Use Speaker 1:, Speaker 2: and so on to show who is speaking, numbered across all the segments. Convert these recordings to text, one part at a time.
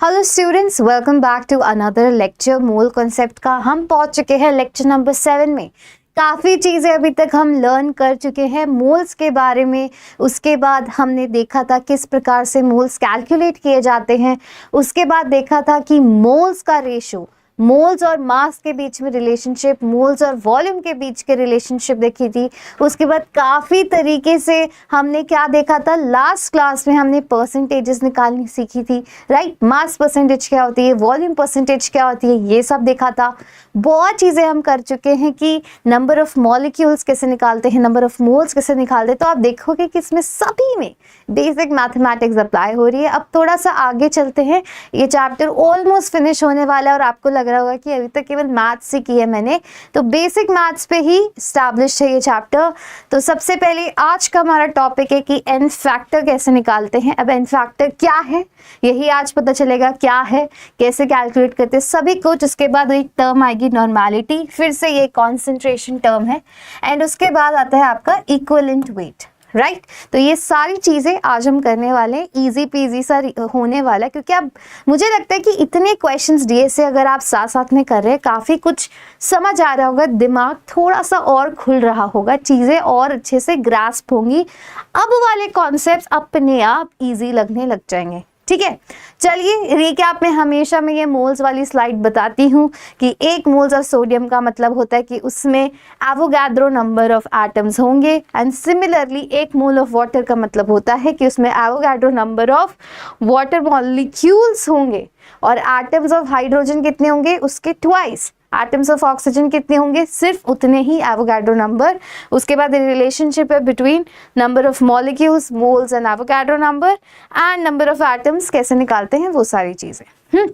Speaker 1: Hello students, welcome back to another lecture. Mole concept का हम पहुंच चुके हैं लेक्चर नंबर 7 में। काफ़ी चीज़ें अभी तक हम लर्न कर चुके हैं मोल्स के बारे में। उसके बाद हमने देखा था किस प्रकार से मोल्स कैलकुलेट किए जाते हैं। उसके बाद देखा था कि मोल्स का रेशो, मोल्स और मास के बीच में रिलेशनशिप, मोल्स और वॉल्यूम के बीच के रिलेशनशिप देखी थी। उसके बाद काफ़ी तरीके से हमने क्या देखा था, लास्ट क्लास में हमने परसेंटेजेस निकालनी सीखी थी, राइट। मास परसेंटेज क्या होती है, वॉल्यूम परसेंटेज क्या होती है, ये सब देखा था। बहुत चीज़ें हम कर चुके हैं कि नंबर ऑफ मॉलिक्यूल्स कैसे निकालते हैं, नंबर ऑफ मोल्स कैसे निकालते हैं। तो आप देखोगे कि इसमें सभी में बेसिक मैथमेटिक्स अप्लाई हो रही है। अब थोड़ा सा आगे चलते हैं, ये चैप्टर ऑलमोस्ट फिनिश होने वाला है और आपको लग रहा होगा कि अभी तक केवल मैथ्स ही की है मैंने, तो बेसिक मैथ्स पे ही स्टैब्लिश है ये चैप्टर। तो सबसे पहले आज का हमारा टॉपिक है कि एन फैक्टर कैसे निकालते हैं। अब एन फैक्टर क्या है यही आज पता चलेगा, क्या है, कैसे कैलकुलेट करते हैं, सभी कुछ। उसके बाद एक टर्म आएगी नॉर्मेलिटी, फिर से ये कॉन्सेंट्रेशन टर्म है, एंड उसके बाद आता है आपका इक्विवेलेंट वेट, राइट। तो ये सारी चीज़ें आज हम करने वाले हैं। ईजी पीजी सा होने वाला है, क्योंकि अब मुझे लगता है कि इतने क्वेश्चंस दिए से अगर आप साथ साथ में कर रहे हैं, काफ़ी कुछ समझ आ रहा होगा, दिमाग थोड़ा सा और खुल रहा होगा, चीज़ें और अच्छे से ग्रास्प होंगी। अब वाले कॉन्सेप्ट्स अपने आप ईजी लगने लग जाएंगे, ठीक है। चलिए रिकैप में हमेशा मैं ये मोल्स वाली स्लाइड बताती हूँ कि एक मोल्स ऑफ सोडियम का मतलब होता है कि उसमें एवोगाड्रो नंबर ऑफ एटम्स होंगे, एंड सिमिलरली एक मोल ऑफ वाटर का मतलब होता है कि उसमें Avogadro number of water molecules होंगे, और एटम्स ऑफ हाइड्रोजन कितने होंगे, उसके ट्वाइस। एटम्स ऑफ ऑक्सीजन कितने होंगे, सिर्फ उतने ही एवोगाड्रो नंबर। उसके बाद रिलेशनशिप है between number of molecules, moles and Avogadro number, and number of atoms कैसे निकालते हैं, वो सारी चीजें।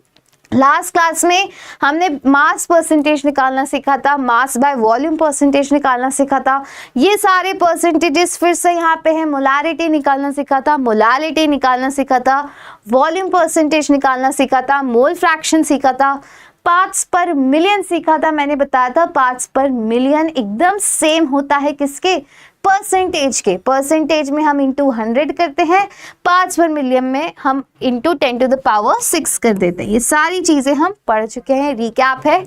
Speaker 1: लास्ट क्लास में हमने मास परसेंटेज निकालना सीखा था, मास बाय वॉल्यूम परसेंटेज निकालना सीखा था। ये सारे परसेंटेजेस फिर से यहाँ पे है। मोलारिटी निकालना सीखा था, मोलालिटी निकालना सीखा था, वॉल्यूम परसेंटेज निकालना सीखा था, मोल फ्रैक्शन सीखा था, पार्ट्स पर मिलियन सीखा था। मैंने बताया था पार्ट्स पर मिलियन एकदम सेम होता है किसके, परसेंटेज के। परसेंटेज में हम इंटू 100 करते हैं, पार्ट्स पर मिलियन में हम इंटू 10⁻6 कर देते हैं। ये सारी चीजें हम पढ़ चुके हैं, रिकैप है।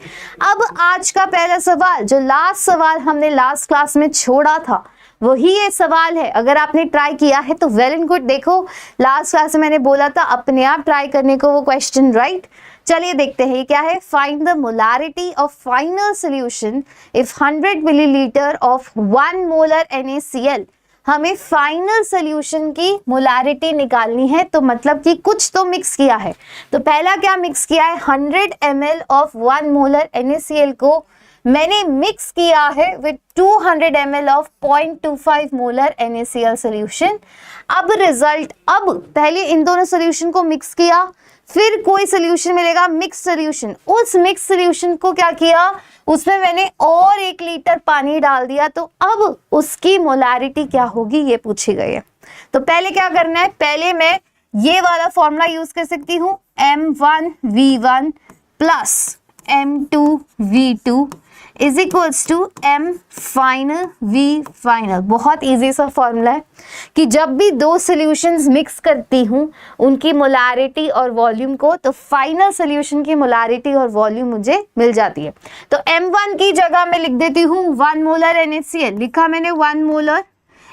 Speaker 1: अब आज का पहला सवाल, जो लास्ट सवाल हमने लास्ट क्लास में छोड़ा था, वही ये सवाल है। अगर आपने ट्राई किया है तो वेल एंड गुड। देखो लास्ट क्लास में मैंने बोला था अपने आप ट्राई करने को वो क्वेश्चन, राइट। चलिए देखते हैं ये क्या है। Find the molarity of final solution if 100 millilitre of 1 molar NaCl। हमें फाइनल सॉल्यूशन की मोलारिटी निकालनी है, तो मतलब कि कुछ तो मिक्स किया है। तो पहला क्या मिक्स किया है, 100 ml ऑफ 1 मोलर NaCl को मैंने मिक्स किया है with 200 ml of 0.25 molar NaCl solution. अब रिजल्ट, अब पहले इन दोनों सॉल्यूशन को मिक्स किया, फिर कोई सॉल्यूशन मिलेगा मिक्स सॉल्यूशन। उस मिक्स सॉल्यूशन को क्या किया, उसमें मैंने और 1 लीटर पानी डाल दिया, तो अब उसकी मोलारिटी क्या होगी ये पूछी गई है। तो पहले क्या करना है, पहले मैं ये वाला फॉर्मूला यूज कर सकती हूँ, M1V1 plus M2V2 is equals to M final V final. बहुत इजी सा फॉर्मूला है कि जब भी दो सॉल्यूशंस मिक्स करती हूँ उनकी मोलारिटी और वॉल्यूम को, तो फाइनल सॉल्यूशन की मोलारिटी और वॉल्यूम मुझे मिल जाती है। तो M1 की जगह मैं लिख देती हूँ 1 मोलर NaCl, लिखा मैंने 1 मोलर,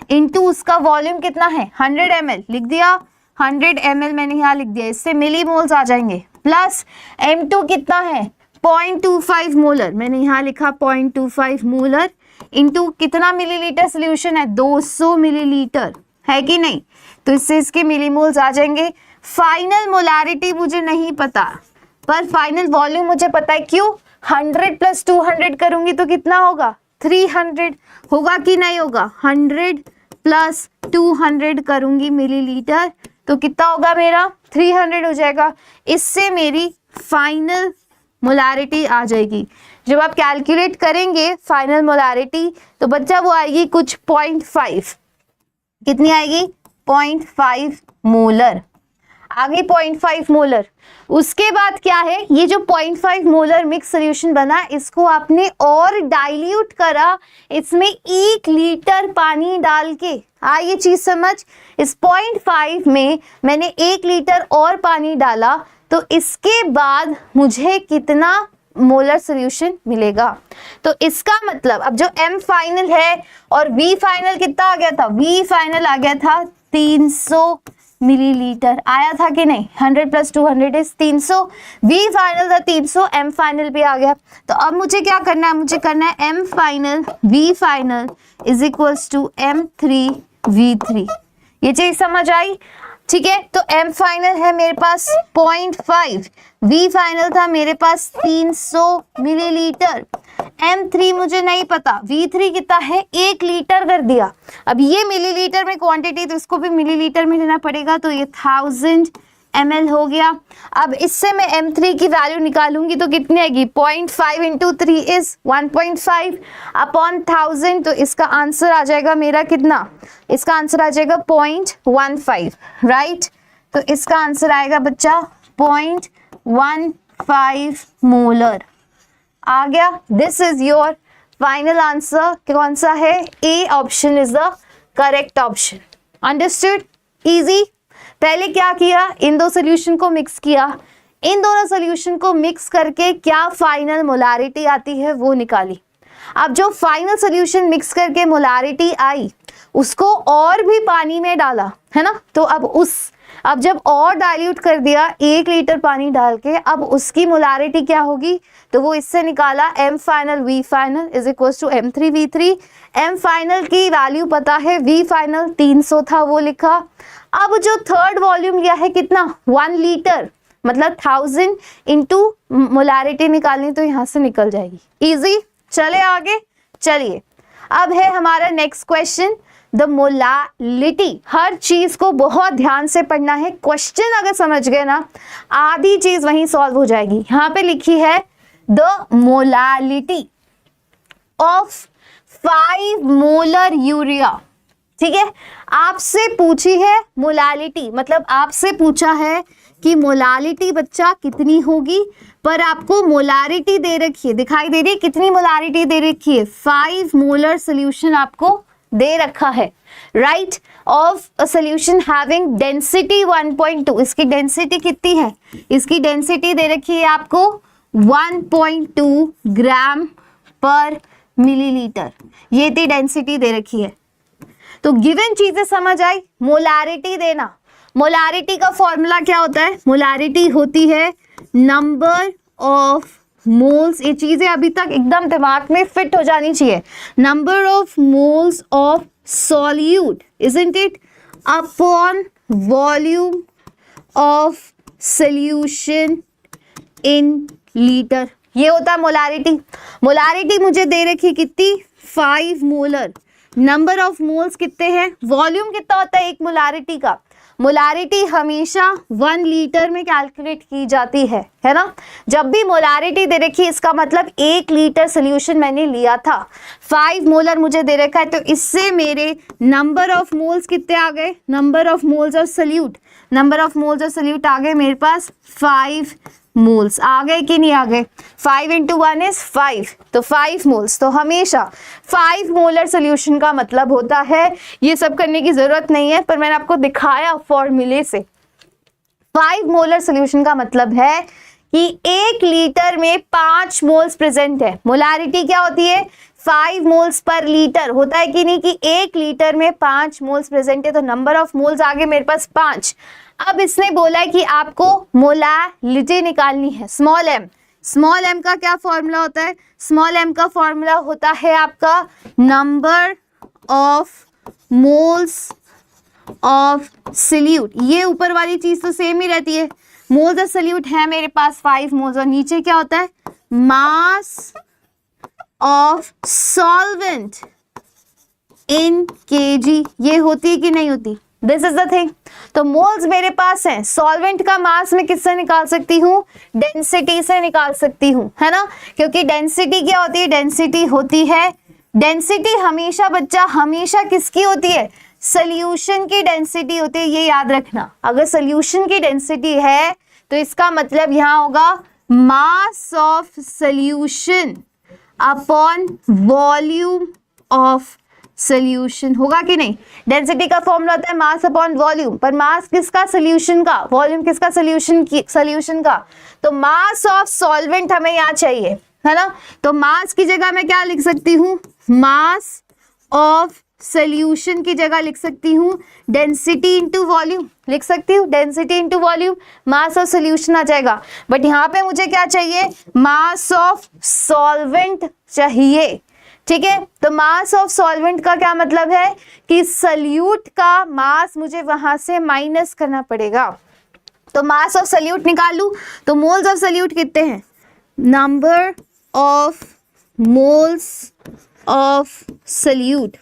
Speaker 1: इंटू उसका वॉल्यूम कितना है 100 ml, लिख दिया 100 ml मैंने यहाँ लिख दिया, इससे मिली मोल्स आ जाएंगे, प्लस M2 कितना है 0.25 मोलर, मैंने यहाँ लिखा 0.25 मोलर, इंटू कितना मिलीलीटर सोल्यूशन है 200 मिलीलीटर, है कि नहीं। तो इससे इसके मिलीमोल्स आ जाएंगे। फाइनल मोलारिटी मुझे नहीं पता, पर फाइनल वॉल्यूम मुझे पता है। क्यों, 100 प्लस 200 करूंगी तो कितना होगा 300 होगा कि नहीं होगा। 100 प्लस 200 करूंगी मिलीलीटर तो कितना होगा मेरा 300 हो जाएगा। इससे मेरी फाइनल मोलारिटी आ जाएगी। जब आप कैलकुलेट करेंगे फाइनल मोलारिटी तो बच्चा वो आएगी कुछ 0.5, कितनी आएगी 0.5 मोलर। आगे 0.5 मोलर। उसके बाद क्या है, ये जो 0.5 मोलर मिक्स सोल्यूशन बना, इसको आपने और डाइल्यूट करा इसमें 1 लीटर पानी डाल के। ये चीज समझ, इस 0.5 में मैंने 1 लीटर और पानी डाला, तो इसके बाद मुझे कितना मोलर सोल्यूशन मिलेगा। तो इसका मतलब अब जो M फाइनल है और V फाइनल कितना आ गया था, V फाइनल आ गया था 300 मिलीलीटर, आया था कि नहीं। 100 + 200 इज 300, V फाइनल था 300, M फाइनल भी आ गया। तो अब मुझे क्या करना है, मुझे करना है M final V final is equals to M3 V3। ये चीज समझ आई, ठीक है। तो M फाइनल है मेरे पास 0.5, V फाइनल था मेरे पास 300 मिलीलीटर, M3 मुझे नहीं पता, V3 कितना है 1 लीटर कर दिया। अब ये मिलीलीटर में क्वांटिटी, तो इसको भी मिलीलीटर में लेना पड़ेगा, तो ये 1000 ml हो गया। अब इससे मैं M3 की वैल्यू निकालूंगी तो कितनी आएगी, 0.5 × 3 इज 1.5 अपॉन 1000, तो इसका आंसर आ जाएगा मेरा कितना, इसका आंसर आ जाएगा 0.15, राइट। तो इसका आंसर आएगा बच्चा 0.15 मोलर आ गया। This is your final answer. कौन सा है, A option is the correct option. Understood, easy. पहले क्या किया, इन दो सोल्यूशन को मिक्स किया, इन दोनों सोल्यूशन को मिक्स करके क्या फाइनल मोलारिटी आती है वो निकाली। अब जो फाइनल सोल्यूशन मिक्स करके मोलारिटी आई, उसको और भी पानी में डाला, है ना। तो अब जब और डाइल्यूट कर दिया 1 लीटर पानी डाल के, अब उसकी मोलारिटी क्या होगी, तो वो इससे निकाला M final V final is equal to M3 V3। M final की वैल्यू पता है, V फाइनल 300 था वो लिखा। अब जो थर्ड वॉल्यूम लिया है कितना, 1 लीटर, मतलब 1000 इंटू मोलारिटी निकालनी, तो यहां से निकल जाएगी, इजी। चले आगे, चलिए अब है हमारा नेक्स्ट क्वेश्चन, द मोलालिटी। हर चीज को बहुत ध्यान से पढ़ना है, क्वेश्चन अगर समझ गए ना, आधी चीज वहीं सॉल्व हो जाएगी। यहां पे लिखी है the molality of 5 molar urea, ठीक है। आपसे पूछी है मोलालिटी, मतलब आपसे पूछा है कि मोलालिटी बच्चा कितनी होगी, पर आपको मोलारिटी दे रखी है, दिखाई दे रही है कितनी मोलारिटी दे रखी है, 5 मोलर सोल्यूशन आपको दे रखा है, right, of a solution having density 1.2। इसकी डेंसिटी कितनी है, इसकी डेंसिटी दे रखी है आपको 1.2 ग्राम पर मिलीलीटर, ये थी डेंसिटी दे रखी है। तो गिवन चीजें समझ आई, मोलारिटी देना। मोलारिटी का फॉर्मूला क्या होता है, मोलारिटी होती है नंबर ऑफ मोल्स, ये चीजें अभी तक एकदम दिमाग में फिट हो जानी चाहिए, number of moles of solute, isn't it, upon volume of solution in litre, ये होता है मोलारिटी। मोलारिटी मुझे दे रखी कितनी, 5 मोलर, नंबर ऑफ मोल्स कितने हैं, वॉल्यूम कितना होता है एक मोलारिटी का, मोलारिटी हमेशा 1 लीटर में कैलकुलेट की जाती है ना। जब भी मोलारिटी दे रखी है, इसका मतलब 1 लीटर सोल्यूशन मैंने लिया था, 5 मोलर मुझे दे रखा है, तो इससे मेरे नंबर ऑफ मोल्स कितने आ गए, number of moles of solute, number of moles of solute आ गए मेरे पास 5 मोल्स, आ गए कि नहीं आ गए, 5 × 1 इज 5, तो 5 मोल्स। तो हमेशा 5 मोलर सोल्यूशन का मतलब होता है, ये सब करने की जरूरत नहीं है, पर मैंने आपको दिखाया फॉर्मूले से। 5 मोलर सोल्यूशन का मतलब है कि 1 लीटर में 5 मोल्स प्रेजेंट है। मोलारिटी क्या होती है, 5 मोल्स पर लीटर, होता है कि नहीं, कि 1 लीटर में 5 मोल्स प्रेजेंट है, तो नंबर ऑफ मोल्स आ गए मेरे पास 5। अब इसने बोला है कि आपको मोलालिटी निकालनी है, स्मॉल m। स्मॉल m का क्या फॉर्मूला होता है, स्मॉल m का फॉर्मूला होता है आपका number of moles of solute, ये ऊपर वाली चीज तो सेम ही रहती है, मोल्स ऑफ सोल्यूट है मेरे पास 5 मोल्स, और नीचे क्या होता है, mass of solvent in kg, ये होती है कि नहीं होती, दिस इज द थिंग। तो मोल्स मेरे पास हैं, सॉल्वेंट का मास मैं किससे निकाल सकती हूँ, डेंसिटी से निकाल सकती हूँ, है ना, क्योंकि डेंसिटी क्या होती है, डेंसिटी होती है, डेंसिटी हमेशा बच्चा हमेशा किसकी होती है, सोल्यूशन की डेंसिटी होती है, ये याद रखना। अगर सोल्यूशन की डेंसिटी है तो इसका मतलब यहाँ होगा मास of solution upon volume of solution, होगा कि नहीं? डेंसिटी का फॉर्मूला होता है मास अपॉन वॉल्यूम, पर मास किसका? सोल्यूशन का। वॉल्यूम किसका? सोल्यूशन का। तो मास ऑफ सॉल्वेंट हमें यहाँ चाहिए, है ना? तो मास की जगह मैं क्या लिख सकती हूँ? मास ऑफ सोल्यूशन की जगह लिख सकती हूँ डेंसिटी इंटू वॉल्यूम, लिख सकती हूँ density into volume, mass of solution आ जाएगा। बट यहाँ पे मुझे क्या चाहिए? मास ऑफ सॉल्वेंट चाहिए, ठीक है? तो मास ऑफ सॉल्वेंट का क्या मतलब है कि सल्यूट का मास मुझे वहां से माइनस करना पड़ेगा। तो मास ऑफ सल्यूट निकाल लूं तो मोल्स ऑफ सल्यूट कितने हैं? Number of moles of solute,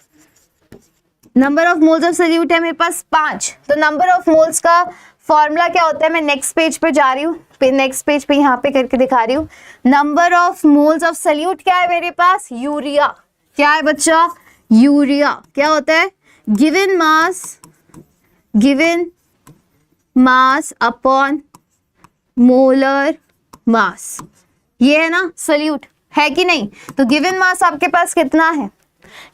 Speaker 1: number of moles of solute है मेरे पास 5। तो नंबर ऑफ मोल्स का फॉर्मूला क्या होता है? मैं नेक्स्ट पेज पे जा रही हूँ, नेक्स्ट पेज पे यहाँ पे करके दिखा रही हूँ। Number of moles of solute क्या है मेरे पास? यूरिया। क्या है बच्चा? यूरिया। क्या होता है? गिवन मास अपॉन मोलर मास, ये है ना सल्यूट, है कि नहीं? तो गिवन मास आपके पास कितना है?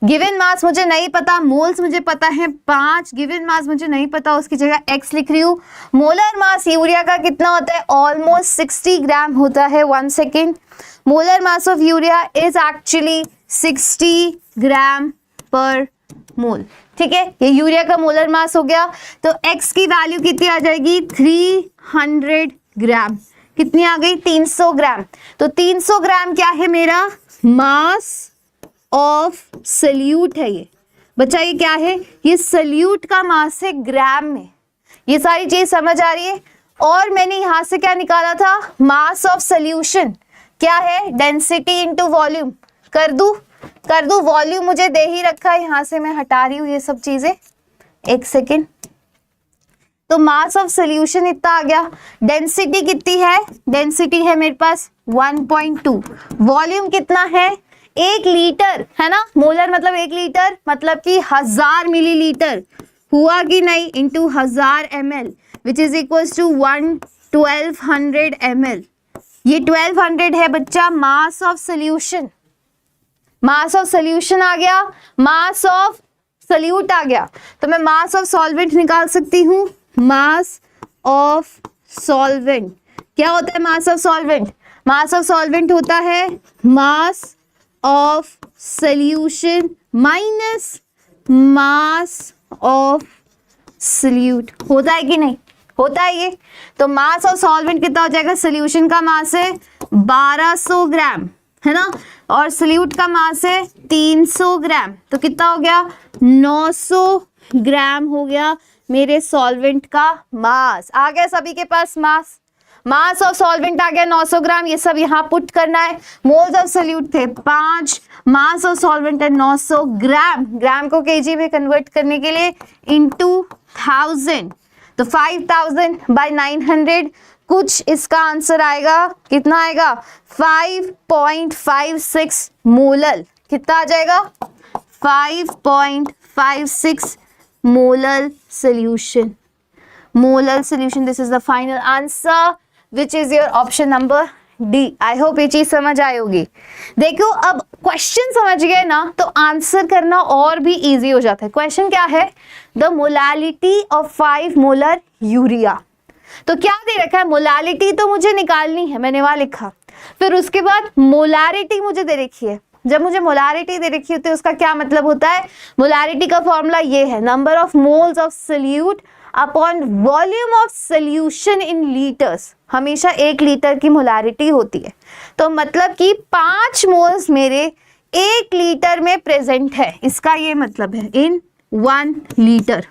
Speaker 1: गिवन मास मुझे नहीं पता, मोल्स मुझे पता है 5, गिवन मास मुझे नहीं पता, उसकी जगह x लिख रही हूँ। मोलर मास यूरिया का कितना होता है? ऑलमोस्ट 60 ग्राम होता है। 1 second, molar mass of urea is actually 60 ग्राम पर मोल, ठीक है? ये यूरिया का मोलर मास हो गया। तो x की वैल्यू कितनी आ जाएगी? 300 ग्राम। कितनी आ गई? 300 ग्राम। तो 300 ग्राम क्या है मेरा? मास ऑफ सल्यूट है ये बच्चा। ये क्या है? ये सल्यूट का मास है ग्राम में। ये सारी चीज समझ आ रही है? और मैंने यहां से क्या निकाला था? मास ऑफ सल्यूशन क्या है? Density into volume. कर दू वॉल्यूम मुझे दे ही रखा है, यहां से मैं हटा रही हूँ ये सब चीजें। 1 सेकेंड। तो मास ऑफ सॉल्यूशन इतना आ गया। डेंसिटी कितनी है? डेंसिटी है मेरे पास 1.2। वॉल्यूम कितना है? 1 लीटर, है ना? मोलर मतलब 1 लीटर, मतलब कि 1000 मिलीलीटर हुआ कि नहीं, into 1000 ml which is equal to 1200 ml। ये 1200 है बच्चा mass of solution. Mass of solution आ गया, मास ऑफ सल्यूट आ गया। तो मैं मास ऑफ सॉल्वेंट निकाल सकती हूँ। मास ऑफ सॉल्वेंट क्या होता है? Mass of solvent, mass of solvent होता है मास of solution minus mass of solute. होता है कि नहीं? होता है ये। तो मास ऑफ सॉल्वेंट कितना हो जाएगा? सॉल्यूशन का मास है 1200 ग्राम, है ना? और सल्यूट का मास है 300 ग्राम। तो कितना हो गया? 900 ग्राम हो गया मेरे सॉल्वेंट का मास। आ गया सभी के पास मास। मास ऑफ सॉल्वेंट आ गया 900 ग्राम। ये सब यहाँ पुट करना है। मोल्स ऑफ सल्यूट थे 5, मास ऑफ सॉल्वेंट है 900 ग्राम। ग्राम को केजी में कन्वर्ट करने के लिए इनटू 1000, तो 5000 बाय 900 कुछ इसका आंसर आएगा। कितना आएगा? 5.56 मोलल। कितना आ जाएगा? 5.56 molal solution. Molal solution, this is the final answer which is your option number D. I hope ये चीज समझ आई होगी। देखो अब क्वेश्चन समझ गए ना तो आंसर करना और भी इजी हो जाता है। क्वेश्चन क्या है? The molality of 5 molar urea. तो क्या दे रखा है? मोलालिटी तो मुझे निकालनी है, मैंने वहां लिखा। फिर उसके बाद मोलारिटी मुझे दे रखी है। जब मुझे मोलारिटी दे रखी होती है उसका क्या मतलब होता है? मोलारिटी का फॉर्मूला ये है, number of moles of solute upon volume of solution in litres. हमेशा 1 लीटर की मोलारिटी होती है। तो मतलब कि 5 मोल्स मेरे 1 लीटर में प्रेजेंट है, इसका ये मतलब है इन 1 लीटर।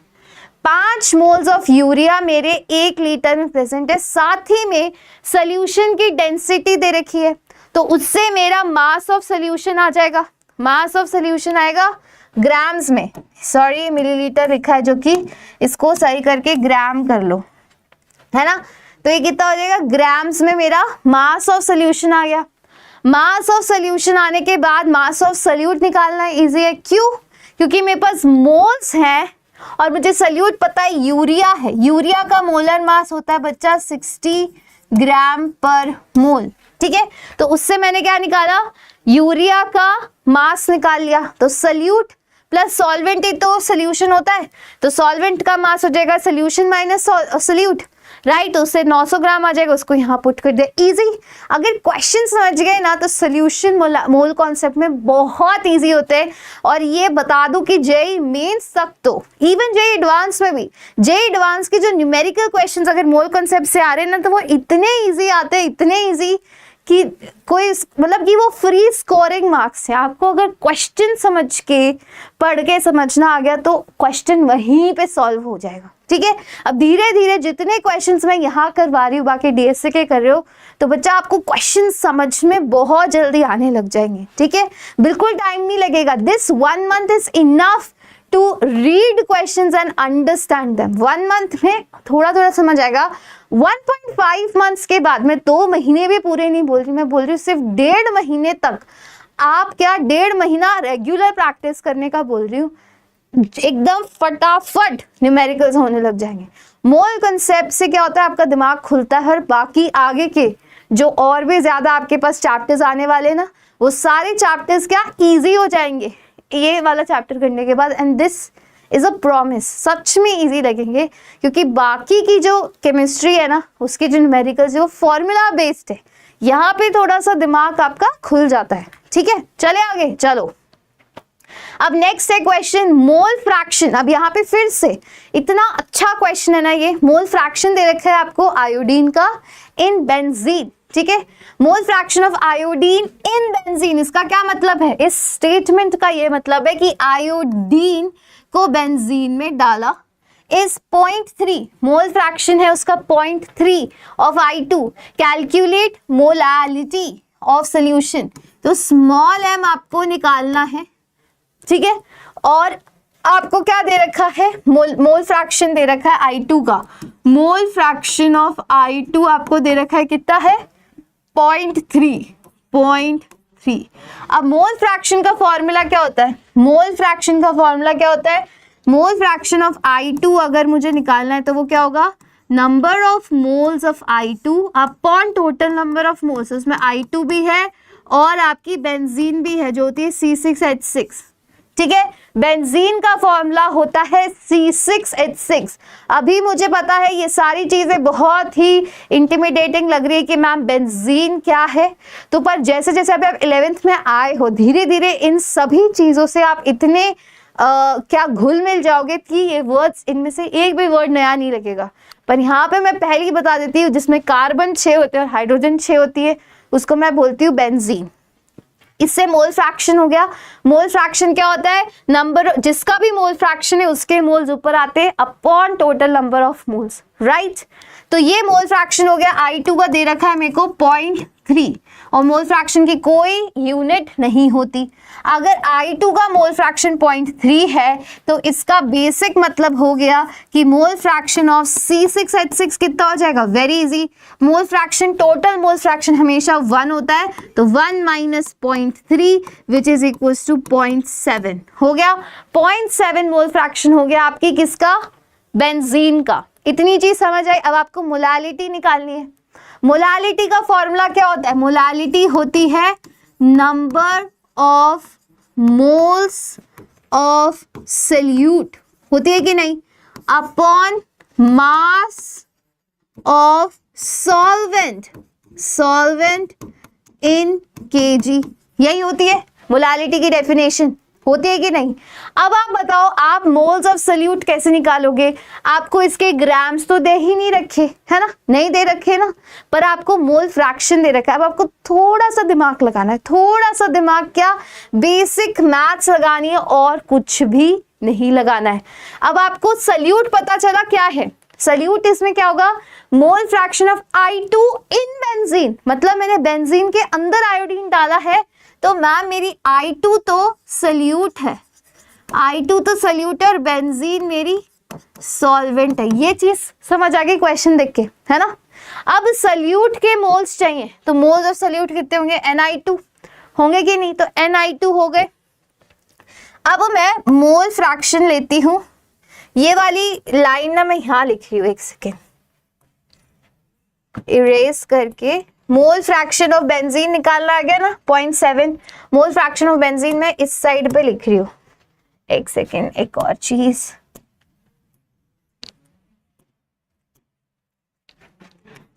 Speaker 1: 5 मोल्स ऑफ यूरिया मेरे 1 लीटर में प्रेजेंट है। साथ ही में सॉल्यूशन की डेंसिटी दे रखी है, तो उससे मेरा मास ऑफ सॉल्यूशन आ जाएगा। मास ऑफ सॉल्यूशन आएगा ग्राम्स में, सॉरी मिलीलीटर लिखा है जो कि इसको सही करके ग्राम कर लो, है ना? तो ये कितना हो जाएगा? ग्राम्स में मेरा मास ऑफ सॉल्यूशन आ गया। मास ऑफ सॉल्यूशन आने के बाद मास ऑफ सॉल्यूट निकालना इजी है। क्यों? क्योंकि मेरे पास मोल्स हैं और मुझे सल्यूट पता है यूरिया है। यूरिया का मोलर मास होता है बच्चा 60 ग्राम पर मोल, ठीक है। तो उससे मैंने क्या निकाला, यूरिया का मास निकाल लिया। तो सल्यूट प्लस सॉल्वेंट ही तो सोल्यूशन होता है, तो सॉल्वेंट का मास हो जाएगा सोल्यूशन माइनस सल्यूट, राइट। उससे 900 ग्राम आ जाएगा, उसको यहाँ पुट कर दे, इजी। अगर क्वेश्चन समझ गए ना तो सोल्यूशन मोल कॉन्सेप्ट में बहुत इजी होते हैं। और ये बता दूं कि जेई मेंस तक तो, इवन जेई एडवांस में भी, जेई एडवांस के जो न्यूमेरिकल क्वेश्चंस अगर मोल कॉन्सेप्ट से आ रहे हैं ना तो वो इतने इजी आते हैं, इतने इजी कि कोई मतलब कि वो फ्री स्कोरिंग मार्क्स है। आपको अगर क्वेश्चन समझ के पढ़ के समझना आ गया तो क्वेश्चन वहीं पे सॉल्व हो जाएगा, ठीक है। अब धीरे धीरे जितने क्वेश्चंस मैं यहाँ करवा रही हूँ, बाकी डीएसए के कर रहे हो, तो बच्चा आपको क्वेश्चन समझ में बहुत जल्दी आने लग जाएंगे, ठीक है। बिल्कुल टाइम नहीं लगेगा। This 1 month is enough to read questions and understand them. 1 month में थोड़ा थोड़ा समझ आएगा। 1.5 months के बाद, मैं 2 महीने भी पूरे नहीं बोल रही, मैं बोल रही हूँ सिर्फ 1.5 महीने तक आप क्या 1.5 महीना रेगुलर प्रैक्टिस करने का बोल रही हूँ, एकदम फटाफट न्यूमेरिकल्स होने लग जाएंगे। मोल कंसेप्ट से क्या होता है, आपका दिमाग खुलता है और बाकी आगे के जो और भी ज्यादा आपके पास चैप्टर्स आने वाले हैं ना, वो सारे चैप्टर्स क्या इजी हो जाएंगे ये वाला चैप्टर करने के बाद। And this is a promise, सच में इजी लगेंगे, क्योंकि बाकी की जो केमिस्ट्री है ना उसकी जो न्यूमेरिकल्स है वो फॉर्मूला बेस्ड है। यहाँ पे थोड़ा सा दिमाग आपका खुल जाता है, ठीक है। चले आगे, चलो अब नेक्स्ट है क्वेश्चन मोल फ्रैक्शन। अब यहाँ पे फिर से इतना अच्छा क्वेश्चन है ना ये। मोल फ्रैक्शन दे रखा है आपको आयोडीन का इन बेंजीन, ठीक है। मोल fraction of iodine in benzene, इसका क्या मतलब है, इस स्टेटमेंट का ये मतलब है कि आयोडीन को बेंजीन में डाला इस 0.3 मोल फ्रैक्शन है उसका 0.3 of I2। Calculate molality of solution, तो स्मॉल m आपको निकालना है, ठीक है। और आपको क्या दे रखा है, मोल फ्रैक्शन दे रखा है I2 का। मोल फ्रैक्शन ऑफ I2 आपको दे रखा है कितना है, 0.3। अब मोल फ्रैक्शन का फॉर्मूला क्या होता है, मोल फ्रैक्शन का फॉर्मूला क्या होता है, मोल फ्रैक्शन ऑफ I2 अगर मुझे निकालना है तो वो क्या होगा, number of moles of I2 upon total number of moles. उसमें I2 भी है और आपकी बेंजीन भी है जो होती है C6H6, ठीक है। बेंजीन का फॉर्मूला होता है C6H6। अभी मुझे पता है ये सारी चीजें बहुत ही इंटिमिडेटिंग लग रही है कि मैम बेंजीन क्या है, तो पर जैसे जैसे अभी आप 11th में आए हो धीरे धीरे इन सभी चीजों से आप इतने क्या घुल मिल जाओगे कि ये वर्ड्स, इनमें से एक भी वर्ड नया नहीं लगेगा। पर यहाँ पे मैं पहले ही बता देती हूँ, जिसमें कार्बन 6 होते हैं और हाइड्रोजन 6 होती है उसको मैं बोलती हूँ बेंजीन। इससे मोल फ्रैक्शन हो गया। मोल फ्रैक्शन क्या होता है, नंबर जिसका भी मोल फ्रैक्शन है उसके मोल्स ऊपर आते हैं upon total number of moles, right. तो ये मोल फ्रैक्शन हो गया। I2 का दे रखा है मेरे को 0.3 और मोल फ्रैक्शन की कोई यूनिट नहीं होती। अगर I2 का मोल फ्रैक्शन 0.3 है तो इसका बेसिक मतलब हो गया कि मोल फ्रैक्शन ऑफ C6H6 कितना हो जाएगा, very easy. Mole fraction, total mole fraction हमेशा 1 होता है, तो 1 minus 0.3 which is equal to 0.7 हो गया। 0.7 मोल फ्रैक्शन हो गया आपकी किसका, बेंजीन का। इतनी चीज समझ आई। अब आपको मोलालिटी निकालनी है। मोलालिटी का फॉर्मूला क्या होता है, मोलालिटी होती है number of moles of solute, होती है कि नहीं, upon mass of solvent in KG. यही होती है मोलालिटी की डेफिनेशन, होती है कि नहीं। अब आप बताओ आप मोल्स ऑफ सोल्यूट कैसे निकालोगे, आपको इसके ग्राम्स तो दे ही नहीं रखे है ना, नहीं दे रखे ना, पर आपको मोल फ्रैक्शन दे रखा है। अब आपको थोड़ा सा दिमाग लगाना है, थोड़ा सा दिमाग, क्या बेसिक मैथ्स लगानी है और कुछ भी नहीं लगाना है। अब आपको सोल्यूट पता चला क्या है, सोल्यूट इसमें क्या होगा, मोल fraction of I2 in benzene, मतलब मैंने बेंजीन के अंदर आयोडीन डाला है तो मैम मेरी I2 तो सोल्यूट है, I2 तो सोल्यूट है और बेंजीन मेरी सॉल्वेंट है। ये चीज समझ आ गई क्वेश्चन देख के, है ना। अब सोल्यूट के मोल्स चाहिए तो मोल्स ऑफ सोल्यूट कितने होंगे, Ni2 होंगे कि नहीं, तो Ni2 हो गए। अब मैं मोल फ्रैक्शन लेती हूं ये वाली लाइन ना मैं यहाँ लिख रही हूँ, एक सेकेंड, इरेज करके। मोल फ्रैक्शन ऑफ बेंजीन निकालना आ गया ना 0.7, मोल फ्रैक्शन ऑफ बेंजीन मैं इस साइड पे लिख रही हूँ। एक सेकेंड, एक और चीज,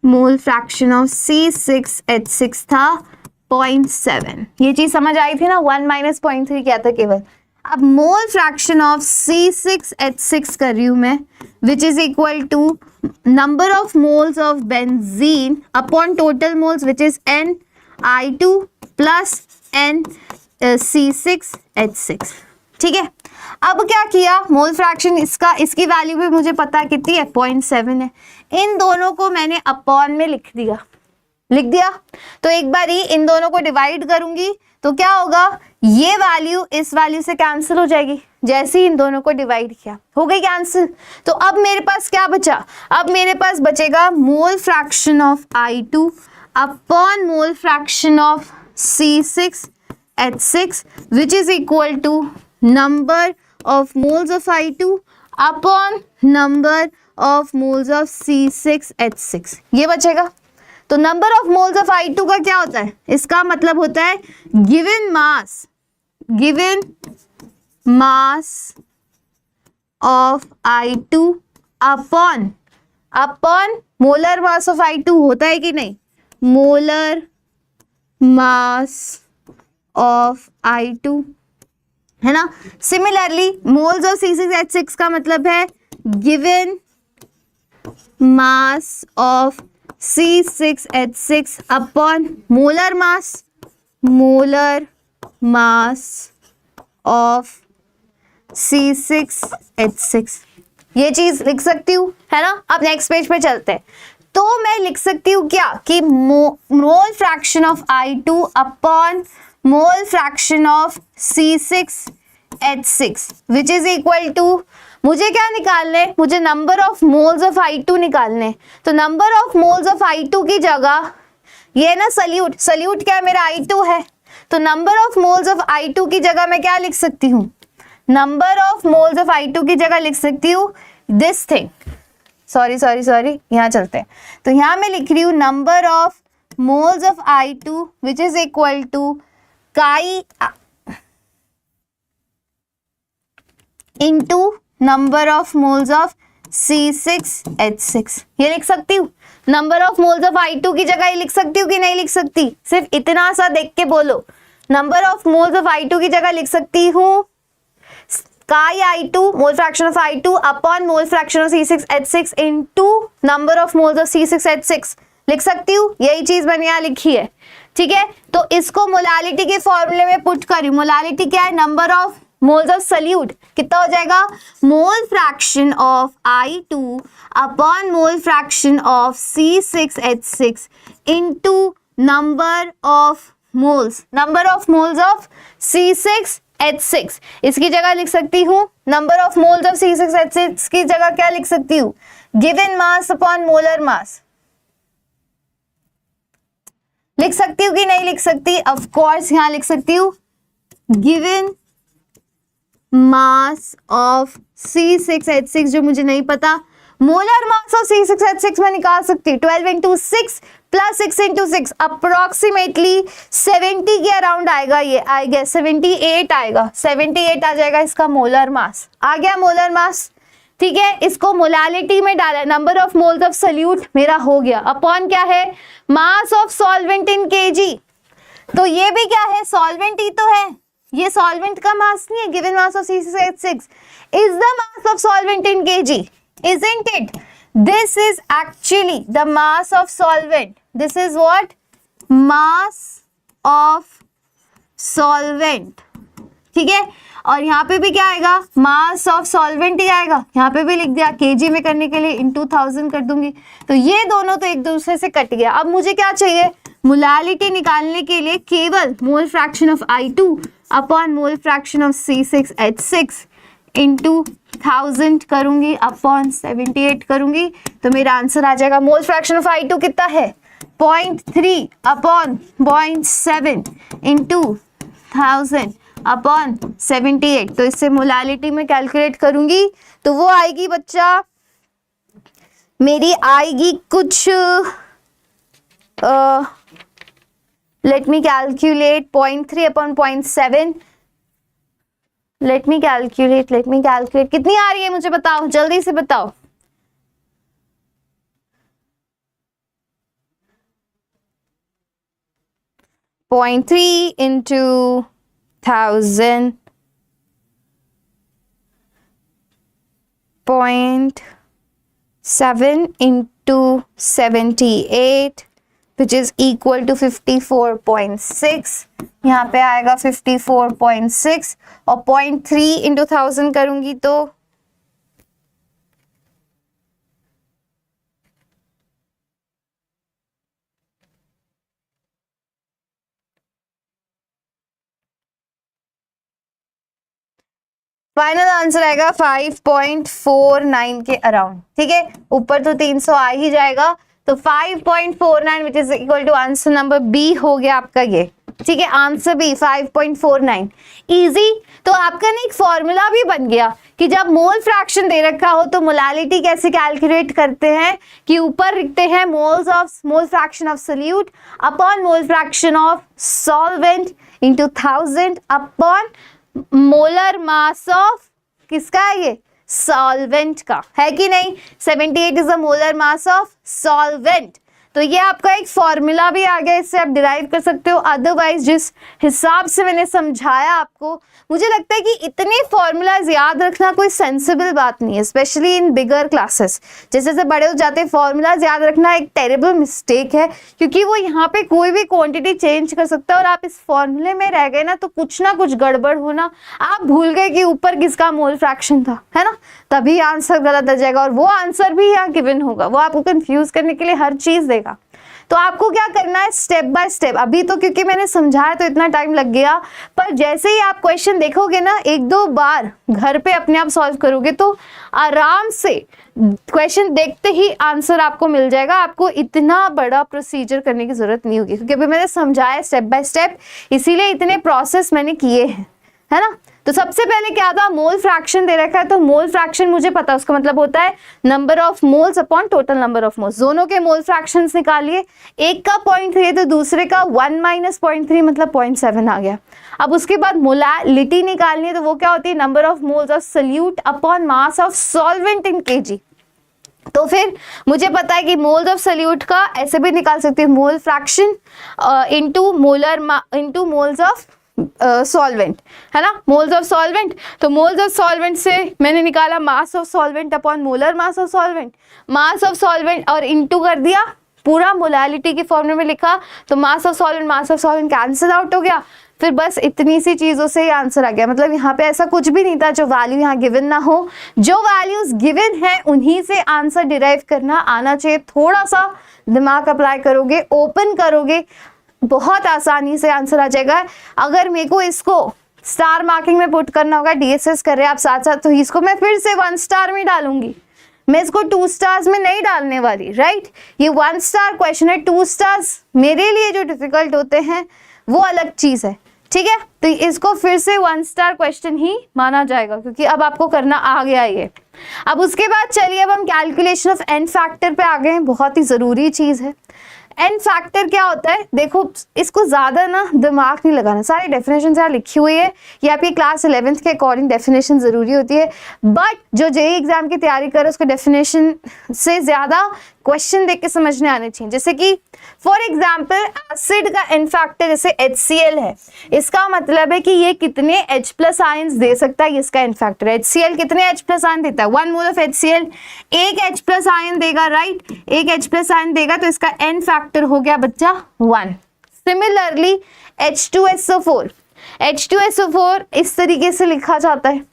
Speaker 1: मोल फ्रैक्शन ऑफ C6H6 था 0.7, ये चीज समझ आई थी ना, 1 - 0.3 क्या था केवल। अब मोल फ्रैक्शन ऑफ C6H6 कर रही हूं मैं, which is equal to number of moles of benzene upon total moles which is NI2 plus C6H6। ठीक है, अब क्या किया, मोल फ्रैक्शन इसकी वैल्यू भी मुझे पता कितनी है, 0.7 है। इन दोनों को मैंने अपॉन में लिख दिया। तो एक बार ही इन दोनों को डिवाइड करूंगी तो क्या होगा, ये वैल्यू इस वैल्यू से कैंसिल हो जाएगी। जैसे ही इन दोनों को डिवाइड किया हो गई कैंसिल। तो अब मेरे पास क्या बचा, अब मेरे पास बचेगा mole fraction of I2 upon mole fraction of C6H6 which is equal to number of moles of I2 upon number of moles of C6H6, ये बचेगा। तो number of moles of I2 का क्या होता है, इसका मतलब होता है given mass of I2 upon molar mass of I2 होता है कि नहीं, मोलर मास ऑफ I2 है ना। सिमिलरली मोल्स ऑफ C6H6 का मतलब है given mass of C6H6 upon molar mass of C6H6, ये चीज लिख सकती हूँ, है ना। अब नेक्स्ट पेज पे चलते हैं। तो मैं लिख सकती हूँ क्या कि mole fraction of I2 upon mole fraction of C6H6 which is equal to, मुझे क्या निकालने, मुझे number of moles of I2 निकालने। तो number of moles of I2 की जगह ये ना सल्यूट क्या है, मेरा I2 है। तो number of moles of I2 की जगह मैं क्या लिख सकती हूँ, number of moles of I2 की जगह लिख सकती हूँ दिस थिंग, सॉरी यहाँ चलते हैं। तो यहाँ मैं लिख रही हूँ number of moles of I2 which is equal to chi into number of moles of C6H6, ये लिख सकती हूँ। Number of moles of I2 की जगह ये लिख सकती हूँ कि नहीं लिख सकती, सिर्फ इतना सा देख के बोलो। Number of moles of I2 की जगह लिख सकती हूँ काई I2 mole fraction of I2 upon mole fraction of C6H6 into number of moles of C6H6 लिख सकती हूँ। यही चीज मैंने यहाँ लिखी है, ठीक है। तो इसको मोलालिटी के फॉर्मूले में पुट करी। मोलालिटी क्या है, number of moles of solute, कितना हो जाएगा, मोल fraction of I2 upon mole fraction of C6H6 into number of moles of C6H6। इसकी जगह लिख सकती हूँ number of moles of C6H6 की जगह क्या लिख सकती हूँ, गिवन मास अपॉन मोलर मास। लिख सकती हूँ कि नहीं लिख सकती, ऑफ कोर्स यहाँ लिख सकती हूँ गिवन मास ऑफ C6H6, जो मुझे नहीं पता। मोलर मास ऑफ C6H6 में निकाल सकती हूँ 12 इंटू 6 प्लस 6 इंटू 6, अप्रोक्सीमेटली 70 के अराउंड आएगा। ये आएगा 78 आएगा, 78 आ जाएगा इसका मोलर मास। आ गया मोलर मास, ठीक है। इसको मोलालिटी में डाला, number of moles of solute मेरा हो गया, अपॉन क्या है, mass of solvent in KG. तो ये भी क्या है, सॉल्वेंट ही तो है, ये सॉल्वेंट का मास नहीं है। Given mass of C6H6 is the mass of solvent in KG, isn't it? This is actually the mass of solvent. This is what? Mass of solvent. ठीक है। और यहाँ पे भी क्या आएगा, मास ऑफ सॉल्वेंट ही आएगा। यहाँ पे भी लिख दिया, केजी में करने के लिए इंटू 1000 कर दूंगी। तो ये दोनों तो एक दूसरे से कट गया। अब मुझे क्या चाहिए, मोलालिटी निकालने के लिए केवल मोल fraction of I2 upon mole fraction of C6H6 into 1000 करूंगी अपॉन 78 करूंगी, तो मेरा आंसर आ जाएगा। मोल फ्रैक्शन ऑफ I2 कितना है, 0.3 अपॉन 0.7 इंटू 1000 अपॉन 78। तो इससे मोलालिटी में कैलकुलेट करूंगी तो वो आएगी बच्चा, मेरी आएगी कुछ let me calculate 0.3 upon 0.7। Let me calculate कितनी आ रही है मुझे बताओ, जल्दी से बताओ। Point 3 into 1000, 0.7 into 78 which is equal to 54.6। यहाँ पे आएगा 54.6 और 0.3 इंटू 1000 करूंगी तो फाइनल आंसर आएगा 5.49 के अराउंड। ठीक है, ऊपर तो 300 आ ही जाएगा, तो 5.49 which is equal to answer number B हो गया आपका ये। ठीक है, आंसर बी 5.49। इजी। तो आपका ना एक फॉर्मूला भी बन गया कि जब मोल फ्रैक्शन दे रखा हो तो मोलालिटी कैसे कैलकुलेट करते हैं, कि ऊपर लिखते हैं मोल fraction of solute upon mole fraction of solvent into 1000 upon molar mass of किसका है ये, सॉल्वेंट का, है कि नहीं। 78 is the molar mass of solvent. तो ये आपका एक फॉर्मूला भी आ गया, इससे आप डिराइव कर सकते हो। अदरवाइज जिस हिसाब से मैंने समझाया आपको, मुझे लगता है कि इतने फॉर्मूलाज याद रखना कोई सेंसिबल बात नहीं है, स्पेशली इन बिगर क्लासेस। जैसे जैसे बड़े हो जाते हैं फॉर्मूलाज याद रखना एक टेरेबल मिस्टेक है, क्योंकि वो यहाँ पे कोई भी क्वांटिटी चेंज कर सकता है और आप इस फॉर्मूले में रह गए ना तो कुछ ना कुछ गड़बड़ होना, आप भूल गए कि ऊपर किसका मोल फ्रैक्शन था, है ना, तभी आंसर गलत आ जाएगा और वो आंसर भी यहाँ गिवन होगा, वो आपको कंफ्यूज करने के लिए हर चीज देगा। तो आपको क्या करना है, स्टेप बाय स्टेप। अभी तो क्योंकि मैंने समझाया तो इतना टाइम लग गया, पर जैसे ही आप क्वेश्चन देखोगे ना, एक दो बार घर पे अपने आप सॉल्व करोगे तो आराम से क्वेश्चन देखते ही आंसर आपको मिल जाएगा। आपको इतना बड़ा प्रोसीजर करने की जरूरत नहीं होगी, क्योंकि अभी मैंने समझाया स्टेप बाय स्टेप, इसीलिए इतने प्रोसेस मैंने किए हैं, है ना। तो सबसे पहले क्या था, मोल फ्रैक्शन दे रखा है, तो मोल फ्रैक्शन मुझे पता है, उसका मतलब होता है number of moles upon total number of moles. दोनों के मोल फ्रैक्शंस निकालिए, एक का 0.3 तो दूसरे का 1 माइनस 0.3 मतलब 0.7 आ गया। अब उसके बाद मोलालिटी निकालनी है, तो वो क्या होती है, number of moles of solute upon mass of solvent in KG. तो फिर मुझे पता है कि मोल्स ऑफ सोल्यूट का ऐसे भी निकाल सकती हूँ, mole fraction into moles of solvent, है ना, मोल्स ऑफ सॉल्वेंट। तो मोल्स ऑफ सॉल्वेंट से मैंने निकाला mass of solvent upon molar mass of solvent, mass of solvent और इनटू कर दिया, पूरा मोलालिटी के फॉर्मूले में लिखा, तो mass of solvent cancel out हो गया। फिर बस इतनी सी चीजों से आंसर आ गया। मतलब यहाँ पे ऐसा कुछ भी नहीं था जो वैल्यू यहाँ गिवन ना हो, जो वैल्यूज गिवन है उन्हीं से आंसर डिराइव करना आना चाहिए। थोड़ा सा दिमाग अप्लाई करोगे, ओपन करोगे, बहुत आसानी से आंसर आ जाएगा। अगर मेरे को इसको स्टार मार्किंग में पुट करना होगा, डीएसएस कर रहे हैं आप साथ साथ, तो इसको मैं फिर से 1 स्टार में डालूंगी, मैं इसको 2 स्टार्स में नहीं डालने वाली, राइट। ये 1 स्टार क्वेश्चन है, 2 स्टार्स मेरे लिए जो डिफिकल्ट होते हैं वो अलग चीज है, ठीक है। तो इसको फिर से 1 स्टार क्वेश्चन ही माना जाएगा, क्योंकि अब आपको करना आ गया ये। अब उसके बाद चलिए अब हम कैलकुलेशन ऑफ एन फैक्टर पे आ गए हैं, बहुत ही जरूरी चीज है। एन फैक्टर क्या होता है, देखो इसको ज्यादा ना दिमाग नहीं लगाना, सारी डेफिनेशन यहाँ लिखी हुई है, ये आपकी क्लास 11th के अकॉर्डिंग डेफिनेशन जरूरी होती है, बट जो जेईई एग्जाम की तैयारी करे उसको डेफिनेशन से ज्यादा क्वेश्चन देख के समझने आने चाहिए। जैसे कि फॉर एग्जाम्पल एसिड का एन फैक्टर जैसे HCl है, इसका मतलब है कि ये कितने H+ आयंस दे सकता है, इसका एन फैक्टर। HCl कितने H+ आयन देता है, 1 मोल ऑफ HCl एक H+ आयन देगा, राइट, एक H+ आयन देगा, तो इसका एन फैक्टर हो गया बच्चा 1। सिमिलरली H2SO4, H2SO4 इस तरीके से लिखा जाता है,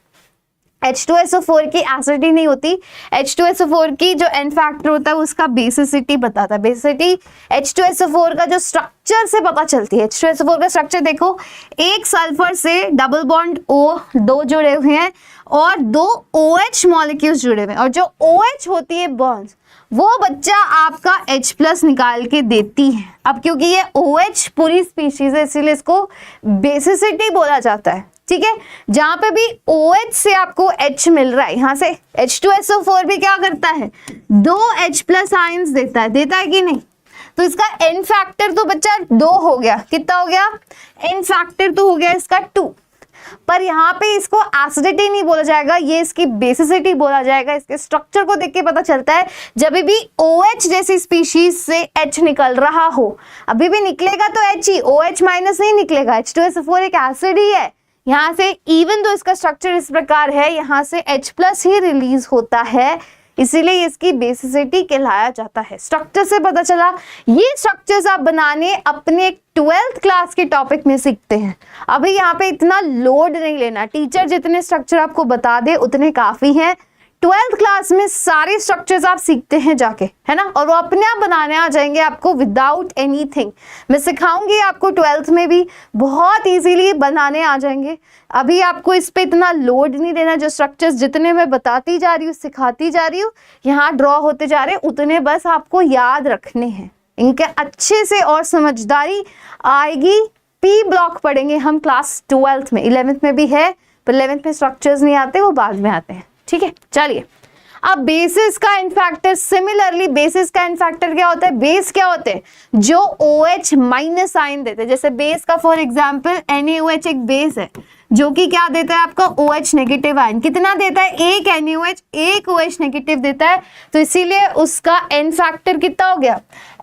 Speaker 1: H2SO4 की एसिडिटी नहीं होती, H2SO4 की जो एन फैक्टर होता है उसका बेसिसिटी बताता है। बेसिसिटी H2SO4 का जो स्ट्रक्चर से पता चलती है। H2SO4 का स्ट्रक्चर देखो, एक सल्फर से डबल बॉन्ड O2 जुड़े हुए हैं और 2 OH मॉलिक्यूल्स जुड़े हुए हैं, और जो OH होती है बॉन्ड्स, वो बच्चा आपका H+ निकाल के देती है। अब क्योंकि ये OH पूरी स्पीशीज है, इसीलिए इसको बेसिसिटी बोला जाता है, ठीक है। जहां पे भी OH से आपको H मिल रहा है, यहां से H2SO4 भी क्या करता है, 2 H+ आयंस देता है कि नहीं। तो इसका n फैक्टर तो बच्चा 2 हो गया, कितना हो गया, n फैक्टर तो हो गया इसका 2। पर यहाँ पे इसको एसिडिटी नहीं बोला जाएगा, ये इसकी बेसिसिटी बोला जाएगा। इसके स्ट्रक्चर को देख के पता चलता है जब भी OH जैसी स्पीशीज से H निकल रहा हो, अभी भी निकलेगा तो H ही, OH माइनस नहीं निकलेगा, H2SO4 एक एसिड ही है। यहाँ से इवन तो इसका स्ट्रक्चर इस प्रकार है, यहाँ से H+ ही रिलीज होता है, इसीलिए इसकी बेसिसिटी कहलाया जाता है। स्ट्रक्चर से पता चला। ये स्ट्रक्चर्स आप बनाने अपने 12th क्लास के टॉपिक में सीखते हैं। अभी यहाँ पे इतना लोड नहीं लेना, टीचर जितने स्ट्रक्चर आपको बता दे उतने काफी हैं। 12th क्लास में सारे स्ट्रक्चर्स आप सीखते हैं जाके, है ना, और वो अपने आप बनाने आ जाएंगे आपको विदाउट एनीथिंग। मैं सिखाऊंगी आपको 12th में भी, बहुत इजीली बनाने आ जाएंगे। अभी आपको इस पे इतना लोड नहीं देना, जो स्ट्रक्चर्स जितने मैं बताती जा रही हूँ, सिखाती जा रही हूँ, यहाँ ड्रॉ होते जा रहे हैं, उतने बस आपको याद रखने हैं। इनके अच्छे से और समझदारी आएगी। P ब्लॉक पढ़ेंगे हम क्लास 12th में, 11th में भी है, पर 11th में स्ट्रक्चर्स नहीं आते, वो बाद में आते हैं, ठीक है। चलिए, अब बेसिस का एन फैक्टर, सिमिलरली बेसिस का एन फैक्टर क्या होता है, बेस क्या होते हैं, जो OH- आयन देते हैं। जैसे बेस का फॉर एग्जांपल NaOH एक बेस है जो कि क्या देता है आपका OH नेगेटिव आयन, कितना देता है, एक NaOH एक OH नेगेटिव देता है, तो इसीलिए उसका एन फैक्टर कितना हो गया,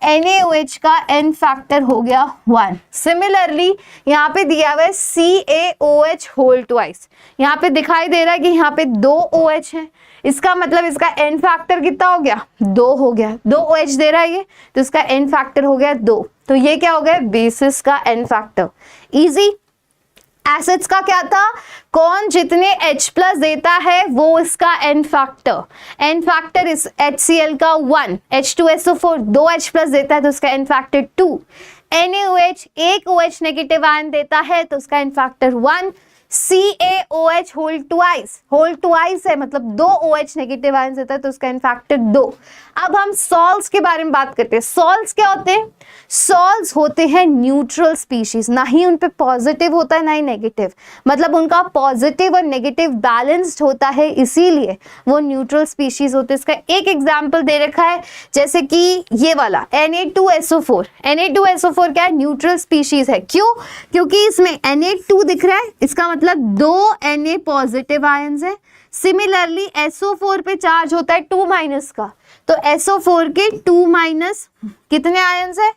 Speaker 1: NaOH का एन फैक्टर हो गया 1। सिमिलरली यहाँ पे दिया हुआ है CaOH होल ट्वाइस, यहाँ पे दिखाई दे रहा है कि यहाँ पे 2 OH है, इसका मतलब इसका एन फैक्टर कितना हो गया, 2 हो गया, 2 OH दे रहा है ये, तो इसका एन फैक्टर हो गया 2। तो ये क्या हो गया, बेसिस का एन फैक्टर। इजी। एसिड्स का क्या था, कौन जितने H+ देता है वो इसका एन फैक्टर। एन फैक्टर इस HCl का 1, H2SO4 2 H+ देता है तो उसका एन फैक्टर 2, NaOH एक OH नेगेटिव आयन देता है तो उसका n factor 1, CaOH whole twice है, मतलब 2 OH नेगेटिव आयन देता है तो उसका एन फैक्टर 2। अब हम सॉल्ट्स के बारे में बात करते हैं। सॉल्ट्स क्या होते हैं, सॉल्ट्स होते हैं न्यूट्रल स्पीशीज, ना ही उन पे पॉजिटिव होता है ना ही नेगेटिव, मतलब उनका पॉजिटिव और नेगेटिव बैलेंस्ड होता है, इसीलिए वो न्यूट्रल स्पीशीज होते हैं। इसका एक एग्जांपल दे रखा है, जैसे कि ये वाला Na2SO4। Na2SO4 क्या है, न्यूट्रल स्पीशीज है। क्यों, क्योंकि इसमें Na2 दिख रहा है, इसका मतलब 2 Na पॉजिटिव आयंस है। सिमिलरली SO4 पे चार्ज होता है 2- का, तो SO4 के 2- कितने आयंस है,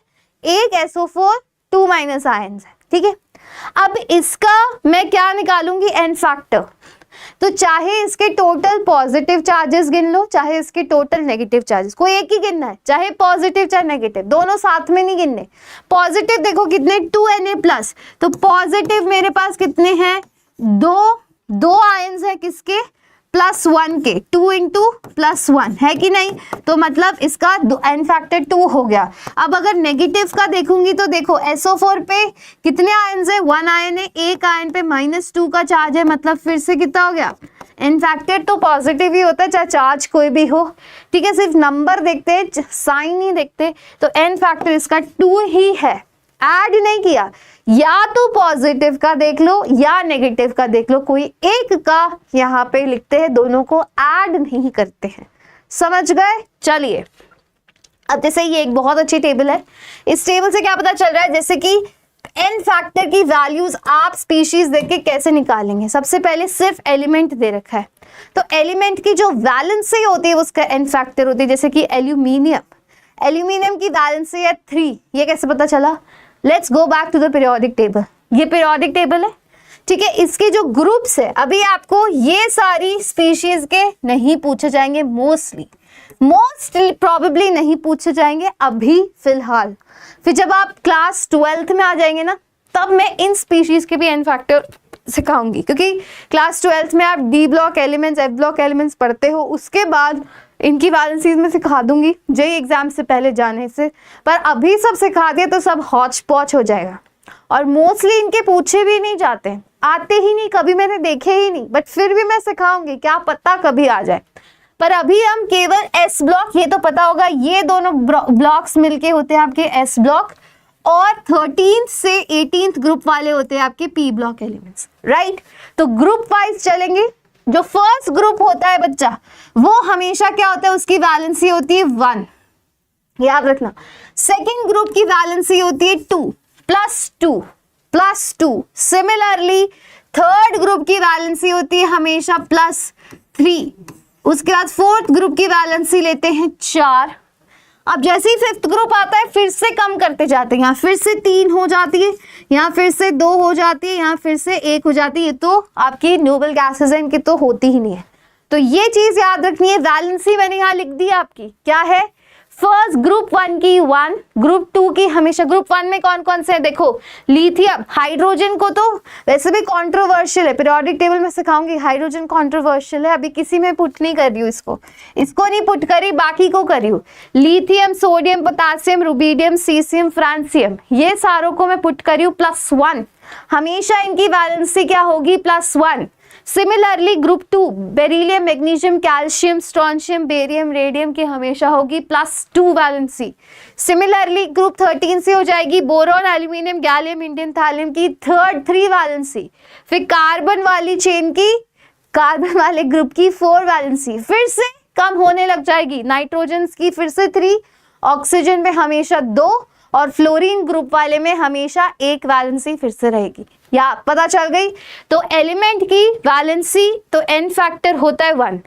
Speaker 1: एक SO4 2- आयंस है, ठीक है। अब इसका मैं क्या निकालूंगी, एन फैक्टर। तो चाहे इसके टोटल पॉजिटिव चार्जेस गिन लो, चाहे इसके टोटल नेगेटिव चार्जेस, कोई एक ही गिनना है, चाहे पॉजिटिव चाहे नेगेटिव, दोनों साथ में नहीं गिनने। पॉजिटिव देखो कितने, 2 Na+, तो पॉजिटिव मेरे पास कितने हैं, 2 आयंस है, किसके, +1 के, 2 × +1 है कि नहीं, तो मतलब इसका एन फैक्टर 2 हो गया। अब अगर नेगेटिव का देखूंगी तो देखो SO4 पे कितने आयंस है, 1 आयन है, एक आयन पे -2 का चार्ज है, मतलब फिर से कितना हो गया, एन फैक्टर तो पॉजिटिव ही होता है चाहे चार्ज कोई भी हो, ठीक है। सिर्फ नंबर देखते हैं, साइन नहीं देखते, तो एन फैक्टर इसका 2 ही है, ऐड नहीं किया। या तो पॉजिटिव का देख लो या नेगेटिव का देख लो, कोई एक का यहाँ पे लिखते हैं, दोनों को ऐड नहीं करते हैं, समझ गए। चलिए, अब जैसे ये एक बहुत अच्छी टेबल है, इस टेबल से क्या पता चल रहा है, जैसे कि एन फैक्टर की वैल्यूज आप स्पीशीज देख के कैसे निकालेंगे। सबसे पहले सिर्फ एलिमेंट दे रखा है, तो एलिमेंट की जो वैलेंसी होती है उसका एन फैक्टर होती है। जैसे कि एल्यूमिनियम की वैलेंसी है 3, ये कैसे पता चला, let's go back to the periodic table. ये पीरियोडिक टेबल है, ठीक है। इसके जो ग्रुप्स है, अभी आपको ये सारी स्पीशीज के नहीं पूछे जाएंगे, मोस्टली प्रोबेबली नहीं पूछे जाएंगे अभी फिलहाल। फिर जब आप क्लास 12th में आ जाएंगे ना, तब मैं इन स्पीशीज के भी एन फैक्टर सिखाऊंगी, क्योंकि क्लास 12th में आप D block elements, F block elements पढ़ते हो, उसके बाद इनकी वैलेंसीज में सिखा दूंगी जेई एग्जाम से पहले जाने से। पर अभी सब सिखा दिया तो सब हौच पौच हो जाएगा, और मोस्टली इनके पूछे भी नहीं जाते, आते ही नहीं, कभी मैंने देखे ही नहीं, बट फिर भी मैं सिखाऊंगी, क्या पता कभी आ जाए। पर अभी हम केवल S ब्लॉक, ये तो पता होगा, ये दोनों ब्लॉक्स मिलके होते हैं आपके S ब्लॉक, और 13 से 18th ग्रुप वाले होते हैं आपके पी ब्लॉक एलिमेंट्स, राइट। तो ग्रुप वाइज चलेंगे। जो फर्स्ट ग्रुप होता है बच्चा, वो हमेशा क्या होता है, उसकी वैलेंसी होती है 1, याद रखना। सेकेंड ग्रुप की वैलेंसी होती है 2 plus 2 plus 2। Similarly third group की वैलेंसी होती है हमेशा +3। उसके बाद फोर्थ ग्रुप की वैलेंसी लेते हैं 4। अब जैसे ही फिफ्थ ग्रुप आता है फिर से कम करते जाते हैं, यहाँ फिर से 3 हो जाती है, यहाँ फिर से 2 हो जाती है, यहाँ फिर से 1 हो जाती है। तो आपकी नोबल गैसेज है, इनकी तो होती ही नहीं है। तो ये चीज याद रखनी है। वैलेंसी मैंने यहाँ लिख दी आपकी, क्या है, फर्स्ट ग्रुप 1 की 1, ग्रुप 2 की हमेशा। ग्रुप 1 में कौन कौन से है, देखो लिथियम, हाइड्रोजन को तो वैसे भी कंट्रोवर्शियल है, पीरियोडिक टेबल में सिखाऊंगी, हाइड्रोजन कंट्रोवर्शियल है, अभी किसी में पुट नहीं कर रही हूँ इसको नहीं पुट करी, बाकी को करी हूँ। Lithium, sodium, potassium, rubidium, caesium, francium, ये सारों को मैं पुट करी हूँ +1। हमेशा इनकी वैलेंसी क्या होगी, +1। Similarly group 2 beryllium, magnesium, calcium, strontium, barium, radium की हमेशा होगी +2 वैलेंसी। सिमिलरली ग्रुप 13 से हो जाएगी boron, aluminium, gallium, indium, thallium की 3 वैलेंसी। फिर कार्बन वाली चेन की, कार्बन वाले ग्रुप की 4 वैलेंसी, फिर से कम होने लग जाएगी। नाइट्रोजन की फिर से 3, ऑक्सीजन में हमेशा 2 और फ्लोरीन ग्रुप वाले में हमेशा 1 वैलेंसी फिर से रहेगी। या पता चल गई। तो एलिमेंट की वैलेंसी तो n फैक्टर होता है 1।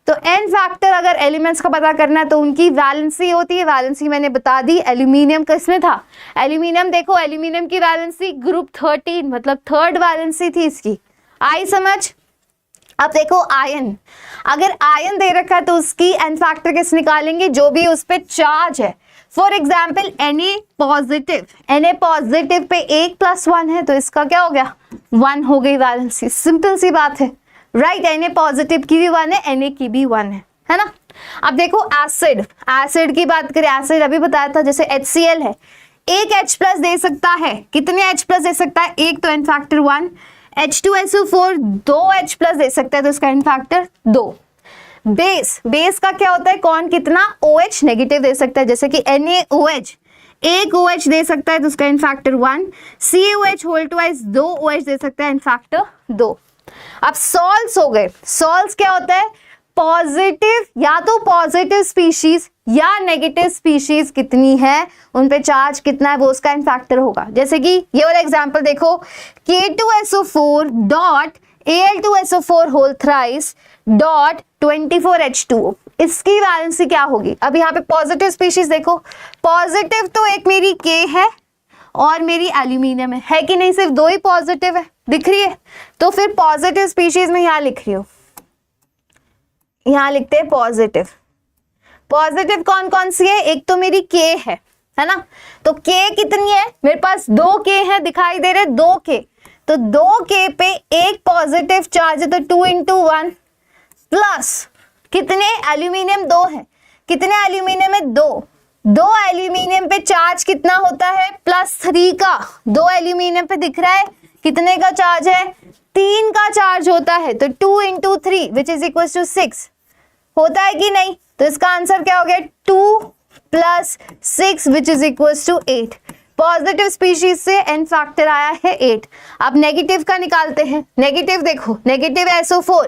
Speaker 1: तो n फैक्टर अगर एलिमेंट्स का पता करना है तो उनकी वैलेंसी होती है, वैलेंसी मैंने बता दी। एल्यूमिनियम किसमें था, एल्यूमिनियम, देखो एल्यूमिनियम की वैलेंसी ग्रुप 13, मतलब थर्ड वैलेंसी थी इसकी, आई समझ। अब देखो आयन, अगर आयन दे रखा है तो उसकी n फैक्टर कैसे निकालेंगे, जो भी उस पर चार्ज है। For example Na positive, Na positive pay 1 + 1 है तो इसका क्या हो गया, 1 हो गई वैलेंसी। सिंपल सी बात है, राइट। Na पॉजिटिव की भी 1 है, Na की भी 1 है ना। अब देखो एसिड, एसिड की बात करें, एसिड अभी बताया था, जैसे HCl है, एक H+ दे सकता है, कितने H+ दे सकता है, एक तो n फैक्टर 1। H2SO4 2 H+ दे सकता है तो इसका n फैक्टर 2। बेस, बेस का क्या होता है, कौन कितना OH नेगेटिव दे सकता है, जैसे कि NaOH, एक OH दे सकता है तो उसका n factor 1। CaOH whole twice 2 OH दे सकता है, n फैक्टर 2। अब सॉल्ट्स हो गए। सॉल्ट्स क्या होता है, पॉजिटिव, या तो पॉजिटिव स्पीशीज या नेगेटिव स्पीशीज कितनी है, उन पे चार्ज कितना है, वो उसका n फैक्टर होगा। जैसे कि ये वाला एग्जांपल देखो, K2SO4 dot Al2SO4 whole thrice dot 24H2O, इसकी वैलेंसी क्या होगी। अब यहाँ पे पॉजिटिव स्पीशीज देखो, पॉजिटिव तो एक मेरी K है और मेरी एल्यूमिनियम है कि नहीं, सिर्फ 2 ही पॉजिटिव है, दिख रही है। तो फिर पॉजिटिव स्पीशीज में यहाँ लिख रही हूँ, यहाँ लिखते हैं पॉजिटिव। पॉजिटिव कौन कौन सी है, एक तो मेरी K है ना, तो K कितनी है, मेरे पास 2 K है, दिखाई दे रहे 2 K, तो 2 K पे एक पॉजिटिव चार्ज है तो 2 × 1 प्लस कितने, एल्यूमिनियम 2 है, कितने एल्यूमिनियम है 2 एल्यूमिनियम पे चार्ज कितना होता है, +3 का। 2 एल्यूमिनियम पे दिख रहा है कितने का चार्ज है, 3 का चार्ज होता है, तो 2 × 3 विच इज इक्वल टू 6 होता है कि नहीं। तो इसका आंसर क्या हो गया, 2 + 6 which is equal to 8। Positive species से n फैक्टर आया है 8। अब नेगेटिव का निकालते हैं। नेगेटिव देखो, नेगेटिव SO4,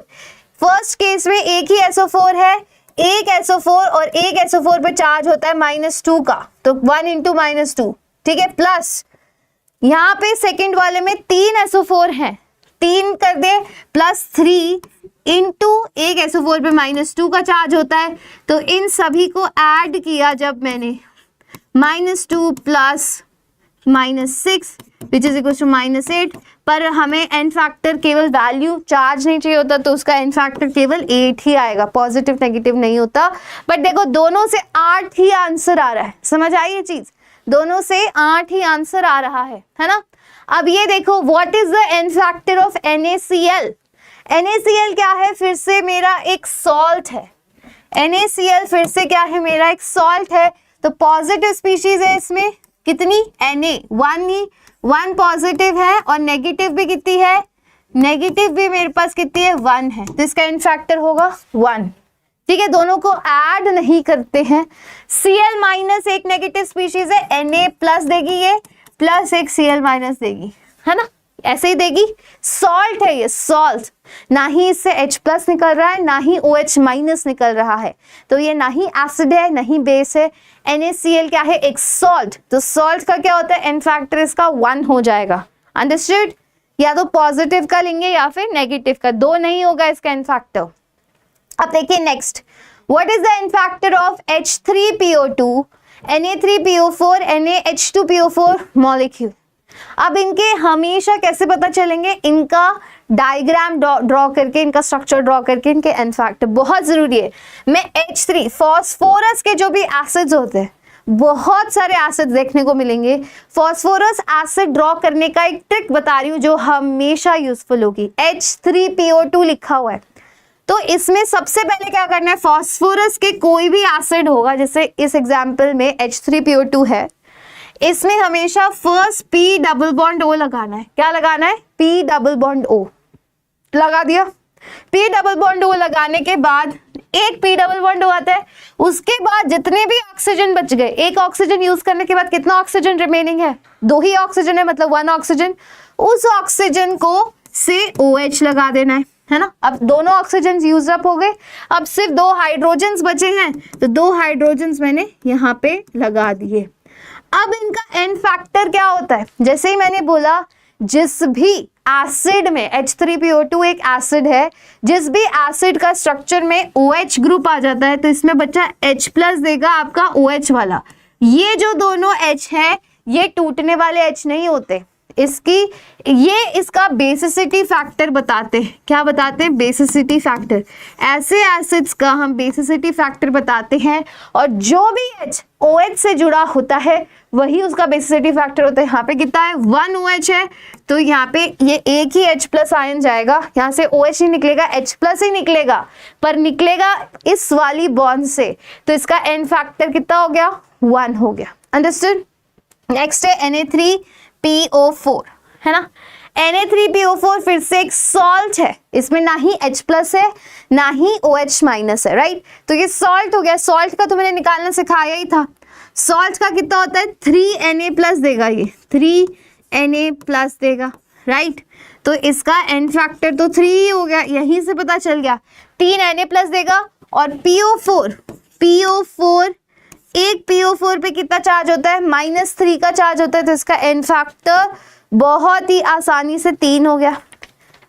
Speaker 1: फर्स्ट केस में एक ही SO4 है, एक SO4 और एक SO4 पे चार्ज होता है -2 का, तो 1 × -2, ठीक है, प्लस यहाँ पे सेकंड वाले में 3 SO4 हैं, 3 कर दे +3 × एक SO4 पे -2 का चार्ज होता है, तो इन सभी को ऐड किया जब मैंने, -2 + -6 विच इज इक्वल टू -8, पर हमें n फैक्टर केवल वैल्यू, चार्ज नहीं चाहिए होता, तो उसका n फैक्टर केवल 8 ही आएगा, पॉजिटिव नेगेटिव नहीं होता। बट देखो दोनों से 8 ही आंसर आ रहा है, समझ आई ये चीज, दोनों से 8 ही आंसर आ रहा है ना। अब ये देखो, what is the n factor of NaCl। NaCl क्या है, फिर से मेरा एक सॉल्ट है, NaCl फिर से क्या है, मेरा एक सॉल्ट है। तो पॉजिटिव स्पीशीज है इसमें कितनी, Na 1 पॉजिटिव है और नेगेटिव भी कितनी है, नेगेटिव भी मेरे पास कितनी है, 1 है, तो इसका n फैक्टर होगा 1। ठीक है, दोनों को ऐड नहीं करते हैं। Cl- एक नेगेटिव स्पीशीज है, Na+ देगी ये, प्लस एक Cl माइनस देगी, है ना, ऐसे ही देगी। सॉल्ट है ये, सॉल्ट, ना ही इससे H प्लस निकल रहा है ना ही OH माइनस निकल रहा है, तो ये ना ही एसिड है ना ही बेस है। NaCl क्या है, एक सॉल्ट, तो सॉल्ट का क्या होता है, एन फैक्टर इसका 1 हो जाएगा। अंडरस्टूड, या तो पॉजिटिव का लेंगे या फिर नेगेटिव का, 2 नहीं होगा इसका एन फैक्टर। अब देखिए next, what is the n factor of H3PO2 Na3PO4 NaH2PO4 molecule. अब इनके हमेशा कैसे पता चलेंगे, इनका डायग्राम ड्रॉ करके, इनका स्ट्रक्चर ड्रॉ करके इनके एन फैक्टर, बहुत जरूरी है। मैं H3 फॉस्फोरस के जो भी एसिड्स होते हैं, बहुत सारे एसिड देखने को मिलेंगे, फॉस्फोरस एसिड ड्रॉ करने का एक ट्रिक बता रही हूँ जो हमेशा यूजफुल होगी। H3PO2 लिखा हुआ है, तो इसमें सबसे पहले क्या करना है, फॉस्फोरस के कोई भी एसिड होगा, जैसे इस एग्जाम्पल में H3PO2 है, इसमें हमेशा first P double bond O लगाना है। क्या लगाना है, P डबल बॉन्ड O लगा दिया। P डबल बॉन्ड O लगाने के बाद एक P डबल बॉन्ड O आता है, उसके बाद जितने भी ऑक्सीजन बच गए, एक ऑक्सीजन यूज करने के बाद कितना ऑक्सीजन रिमेनिंग है, 2 ही ऑक्सीजन है, मतलब 1 ऑक्सीजन। उस ऑक्सीजन को से OH लगा देना है ना। अब दोनों ऑक्सीजन यूज अप हो गए, अब सिर्फ 2 हाइड्रोजन्स बचे हैं, तो 2 हाइड्रोजन्स मैंने यहाँ पे लगा दिए। अब इनका एन फैक्टर क्या होता है, जैसे ही मैंने बोला, जिस भी एसिड में H3PO2 एक एसिड है, जिस भी एसिड का स्ट्रक्चर में OH ग्रुप आ जाता है, तो इसमें बच्चा H प्लस देगा आपका OH वाला। ये जो दोनों H है, ये टूटने वाले H नहीं होते, इसका बेसिसिटी फैक्टर बताते हैं। क्या बताते हैं, बेसिसिटी फैक्टर। ऐसे एसिड्स का हम बेसिसिटी फैक्टर बताते हैं, और जो भी H OH से जुड़ा होता है वही उसका बेसिसिटी फैक्टर होता है। यहाँ पे कितना है, 1 OH है, तो यहाँ पे ये एक ही H प्लस आयन जाएगा, यहाँ से OH ही निकलेगा, H प्लस ही निकलेगा, पर निकलेगा इस वाली बॉन्ड से, तो इसका एन फैक्टर कितना हो गया, 1 हो गया। अंडरस्टूड। नेक्स्ट है Na3PO4, है ना। Na3PO4 फिर से एक सॉल्ट है, इसमें ना ही H प्लस है ना ही OH माइनस है, राइट। तो ये सॉल्ट हो गया। सॉल्ट का तो मैंने निकालना सिखाया ही था। सॉल्ट का कितना होता है, 3Na प्लस देगा, ये 3Na प्लस देगा, राइट। तो इसका एन फैक्टर तो 3 ही हो गया, यहीं से पता चल गया। 3Na प्लस देगा, और PO4 एक PO4 पे कितना चार्ज होता है, -3 का चार्ज होता है, तो इसका एन फैक्टर बहुत ही आसानी से 3 हो गया।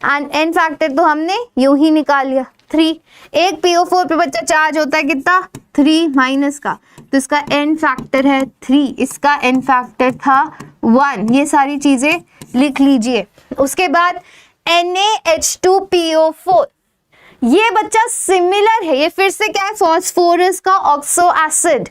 Speaker 1: एंड एन फैक्टर तो हमने यूं ही निकाल लिया, 3। एक PO4 पे बच्चा चार्ज होता है कितना, 3 माइनस का, तो इसका एन फैक्टर है 3, इसका एन फैक्टर था 1। ये सारी चीजें लिख लीजिए। उसके बाद NaH2PO4, ये बच्चा सिमिलर है, ये फिर से क्या है, फॉस्फोरस का ऑक्सो एसिड।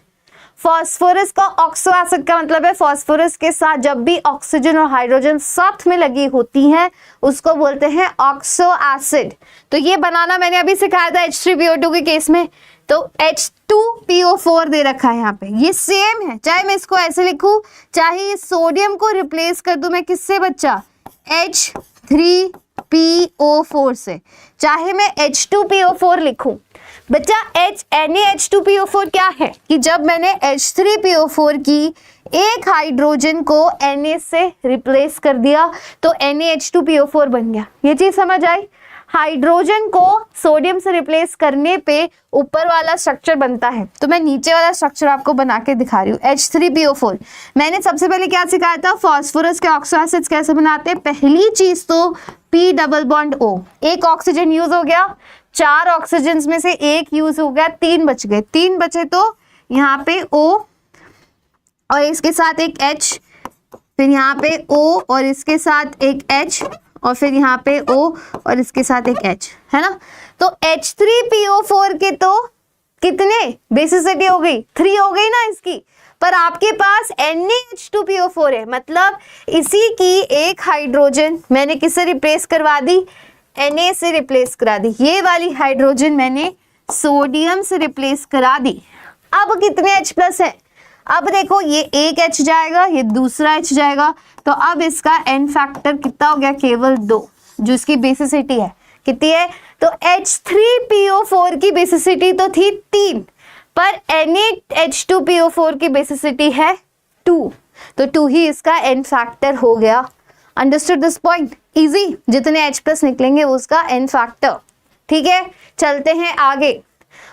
Speaker 1: फॉस्फोरस का ऑक्सो एसिड का मतलब है फॉस्फोरस के साथ जब भी ऑक्सीजन और हाइड्रोजन साथ में लगी होती हैं उसको बोलते हैं ऑक्सो एसिड। तो ये बनाना मैंने अभी सिखाया था H3PO2 के केस में। तो H2PO4 दे रखा है यहाँ पे, ये सेम है, चाहे मैं इसको ऐसे लिखूं, चाहे इस सोडियम को रिप्लेस कर दूं मैं किससे बच्चा, H3PO4 से, चाहे मैं H2PO4 लिखूं। बच्चा NaH2PO4 क्या है कि जब मैंने H3PO4 की एक हाइड्रोजन को Na से रिप्लेस कर दिया तो NaH2PO4 बन गया। ये चीज समझ आई। हाइड्रोजन को सोडियम से रिप्लेस करने पे ऊपर वाला स्ट्रक्चर बनता है, तो मैं नीचे वाला स्ट्रक्चर आपको बना के दिखा रही हूँ। H3PO4 मैंने सबसे पहले क्या सिखाया था, फॉस्फोरस के ऑक्सो एसिड्स कैसे बनाते हैं। पहली चीज तो P डबल बॉन्ड O, एक ऑक्सीजन यूज हो गया, 4 ऑक्सीजन में से एक यूज हो गया, 3 बच गए, 3 बचे तो यहाँ पे O और इसके साथ एक H, फिर यहाँ पे O और इसके साथ एक H, और फिर यहाँ पे O और इसके साथ एक H, है ना। तो H3PO4 के तो कितने बेसिसिटी हो गई, 3 हो गई ना इसकी, पर आपके पास NaH2PO4 है, मतलब इसी की एक हाइड्रोजन मैंने किससे रिप्लेस करवा दी, Na से रिप्लेस करा दी। ये वाली हाइड्रोजन मैंने सोडियम से रिप्लेस करा दी। अब कितने H प्लस है, अब देखो ये एक H जाएगा, ये दूसरा H जाएगा, तो अब इसका एन फैक्टर कितना हो गया, केवल 2, जो इसकी बेसिसिटी है कितनी है। तो H3PO4 की बेसिसिटी तो थी 3, पर NaH2PO4 की बेसिसिटी है 2, तो 2 ही इसका n फैक्टर हो गया। Understood this point? इजी, जितने H+ निकलेंगे उसका n फैक्टर। ठीक है, चलते हैं आगे।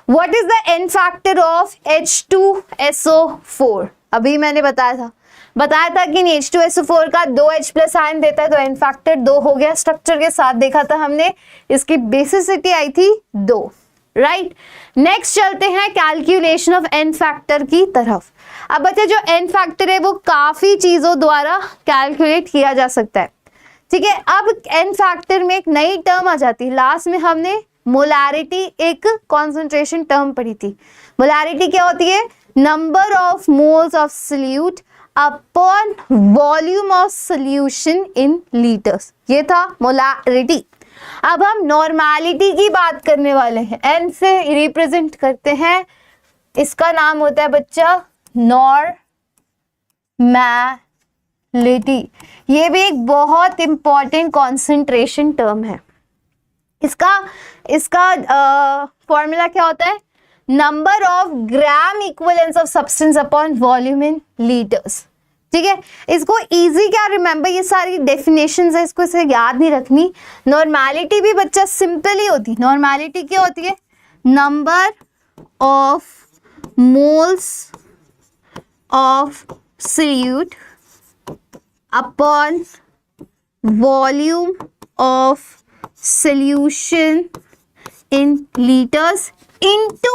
Speaker 1: What is the n factor of H2SO4? अभी मैंने बताया था कि H2SO4 का 2 H+ आयन देता है, तो n फैक्टर 2 हो गया। स्ट्रक्चर के साथ देखा था हमने, इसकी बेसिसिटी आई थी 2, राइट। नेक्स्ट चलते हैं कैलकुलेशन ऑफ n फैक्टर की तरफ। अब बच्चे जो n फैक्टर है वो काफी चीजों द्वारा कैलकुलेट किया जा सकता है। ठीक है, अब n फैक्टर में एक नई टर्म आ जाती है। लास्ट में हमने मोलैरिटी एक कॉन्सेंट्रेशन टर्म पढ़ी थी। मोलैरिटी क्या होती है? Number of moles of solute upon volume of solution in litres, ये था मोलैरिटी। अब हम नॉर्मैलिटी की बात करने वाले हैं। n से रिप्रेजेंट करते हैं, इसका नाम होता है बच्चा नॉर्मैलिटी। ये भी एक बहुत इंपॉर्टेंट कॉन्सेंट्रेशन टर्म है। इसका फॉर्मूला क्या होता है? Number of gram equivalence of substance upon volume in litres. ठीक है, इसको इजी क्या रिमेंबर, ये सारी डेफिनेशंस है, इसको इसे याद नहीं रखनी। नॉर्मैलिटी भी बच्चा सिंपल ही होती है। नॉर्मैलिटी क्या होती है? Number of moles of solute upon volume of solution in liters into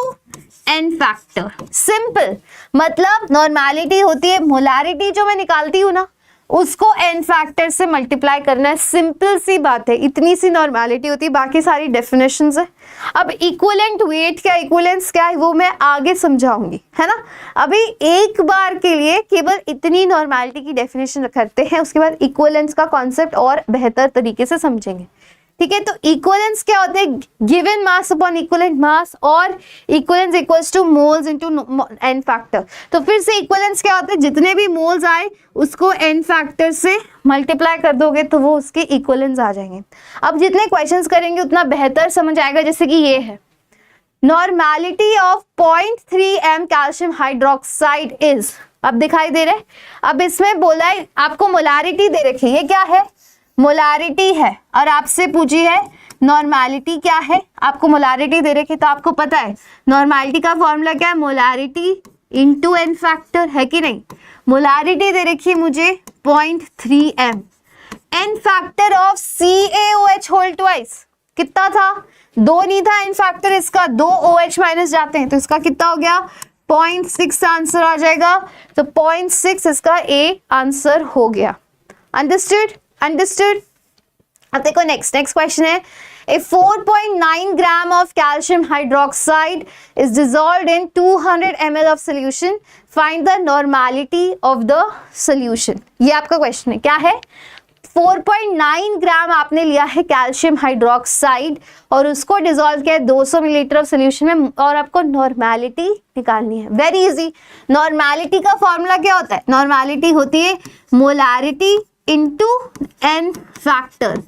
Speaker 1: n factor। Simple, मतलब नॉर्मैलिटी होती है, मोलैरिटी जो मैं निकालती हूँ ना उसको n फैक्टर से मल्टीप्लाई करना है। सिंपल सी बात है, इतनी सी नॉर्मैलिटी होती है, बाकी सारी डेफिनेशंस है। अब इक्विवेलेंट वेट क्या, इक्विवेलेंस क्या है, वो मैं आगे समझाऊंगी, है ना। अभी एक बार के लिए केवल इतनी नॉर्मैलिटी की डेफिनेशन करते हैं, उसके बाद इक्विवेलेंस का कॉन्सेप्ट और बेहतर तरीके से समझेंगे। ठीक है, तो इक्विवेलेंस क्या होते हैं? Given mass upon equivalent mass, और equivalence equals to moles into n factor. तो फिर से इक्विवेलेंस क्या होता है? जितने भी मोल्स आए उसको n फैक्टर से मल्टीप्लाई कर दोगे तो वो उसके इक्विवेलेंस आ जाएंगे। अब जितने क्वेश्चंस करेंगे उतना बेहतर समझ आएगा। जैसे कि ये है, normality of 0.3 m calcium hydroxide is, अब दिखाई दे रहा है। अब इसमें बोला है आपको मोलैरिटी दे रखी है, ये क्या है? मोलैरिटी है, और आपसे पूछी है नॉर्मैलिटी क्या है। आपको मोलैरिटी दे रखी, तो आपको पता है नॉर्मैलिटी का फॉर्मूला क्या है? मोलैरिटी इनटू n फैक्टर, है कि नहीं। मोलैरिटी दे रखी है मुझे 0.3 m। n factor of CaOH whole twice कितना था? 2 नहीं था n फैक्टर इसका, 2 OH माइनस जाते हैं, तो इसका कितना हो गया? 0.6 आंसर आ जाएगा। तो 0.6 इसका A आंसर हो गया। अंडरस्टूड? अंडरस्टूड। अब देखो नेक्स्ट क्वेश्चन है, ए 4.9 gram of calcium hydroxide is dissolved in 200 ml of solution, find the normality of the solution. ये आपका क्वेश्चन है। क्या है? 4.9 ग्राम आपने लिया है कैल्शियम हाइड्रोक्साइड और उसको डिसॉल्व किया 200 मिलीलीटर ऑफ सोल्यूशन में, और आपको नॉर्मैलिटी निकालनी है। Very easy. नॉर्मैलिटी का फॉर्मूला क्या होता है? नॉर्मैलिटी होती है मोलैरिटी इंटू n फैक्टर।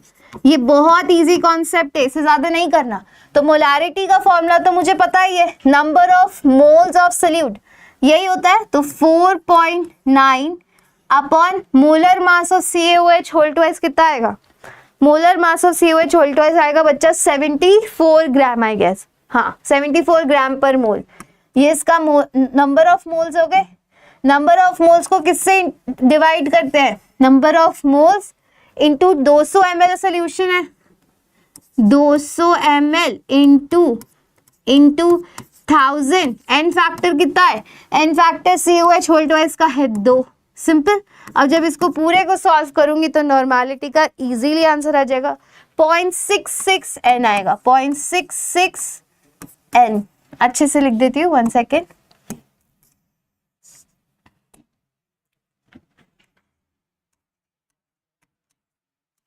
Speaker 1: ये बहुत इजी कॉन्सेप्ट है, इसे ज्यादा नहीं करना। तो मोलैरिटी का फॉर्मूला तो मुझे पता ही है, number of moles of solute यही होता है। तो 4.9 upon molar mass of CaOH whole twice कितना आएगा? Molar mass of CaOH whole twice आएगा बच्चा 74 ग्राम, आई गेस। हाँ, 74 ग्राम पर मोल। ये इसका नंबर ऑफ मोल्स हो गए। नंबर ऑफ मोल्स को किससे डिवाइड करते हैं? Number of moles into 200 ml solution है, 200 ml इंटू 1000। n फैक्टर कितना है? n factor CaOH whole twice का है 2। सिंपल। अब जब इसको पूरे को सॉल्व करूंगी तो नॉर्मैलिटी का इजीली आंसर आ जाएगा, 0.66 n आएगा, 0.66 n। अच्छे से लिख देती हूँ, 1 सेकेंड।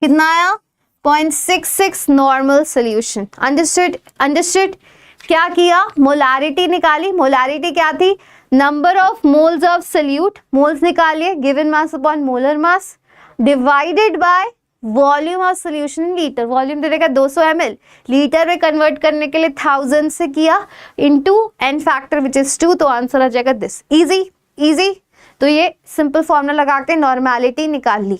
Speaker 1: कितना आया? 0.66 नॉर्मल सोल्यूशन। अंडरस्टूड? अंडरस्टूड। क्या किया? मोलैरिटी निकाली। मोलैरिटी क्या थी? Number of moles of solute, moles निकालिए, given mass upon molar mass divided by volume of solution in litre. Volume दे देगा 200 ml, लीटर में कन्वर्ट करने के लिए 1000 से किया, into n factor which is 2, तो आंसर आ जाएगा दिस। Easy easy. तो ये सिंपल फॉर्मूला लगा के नॉर्मेलिटी निकाल ली।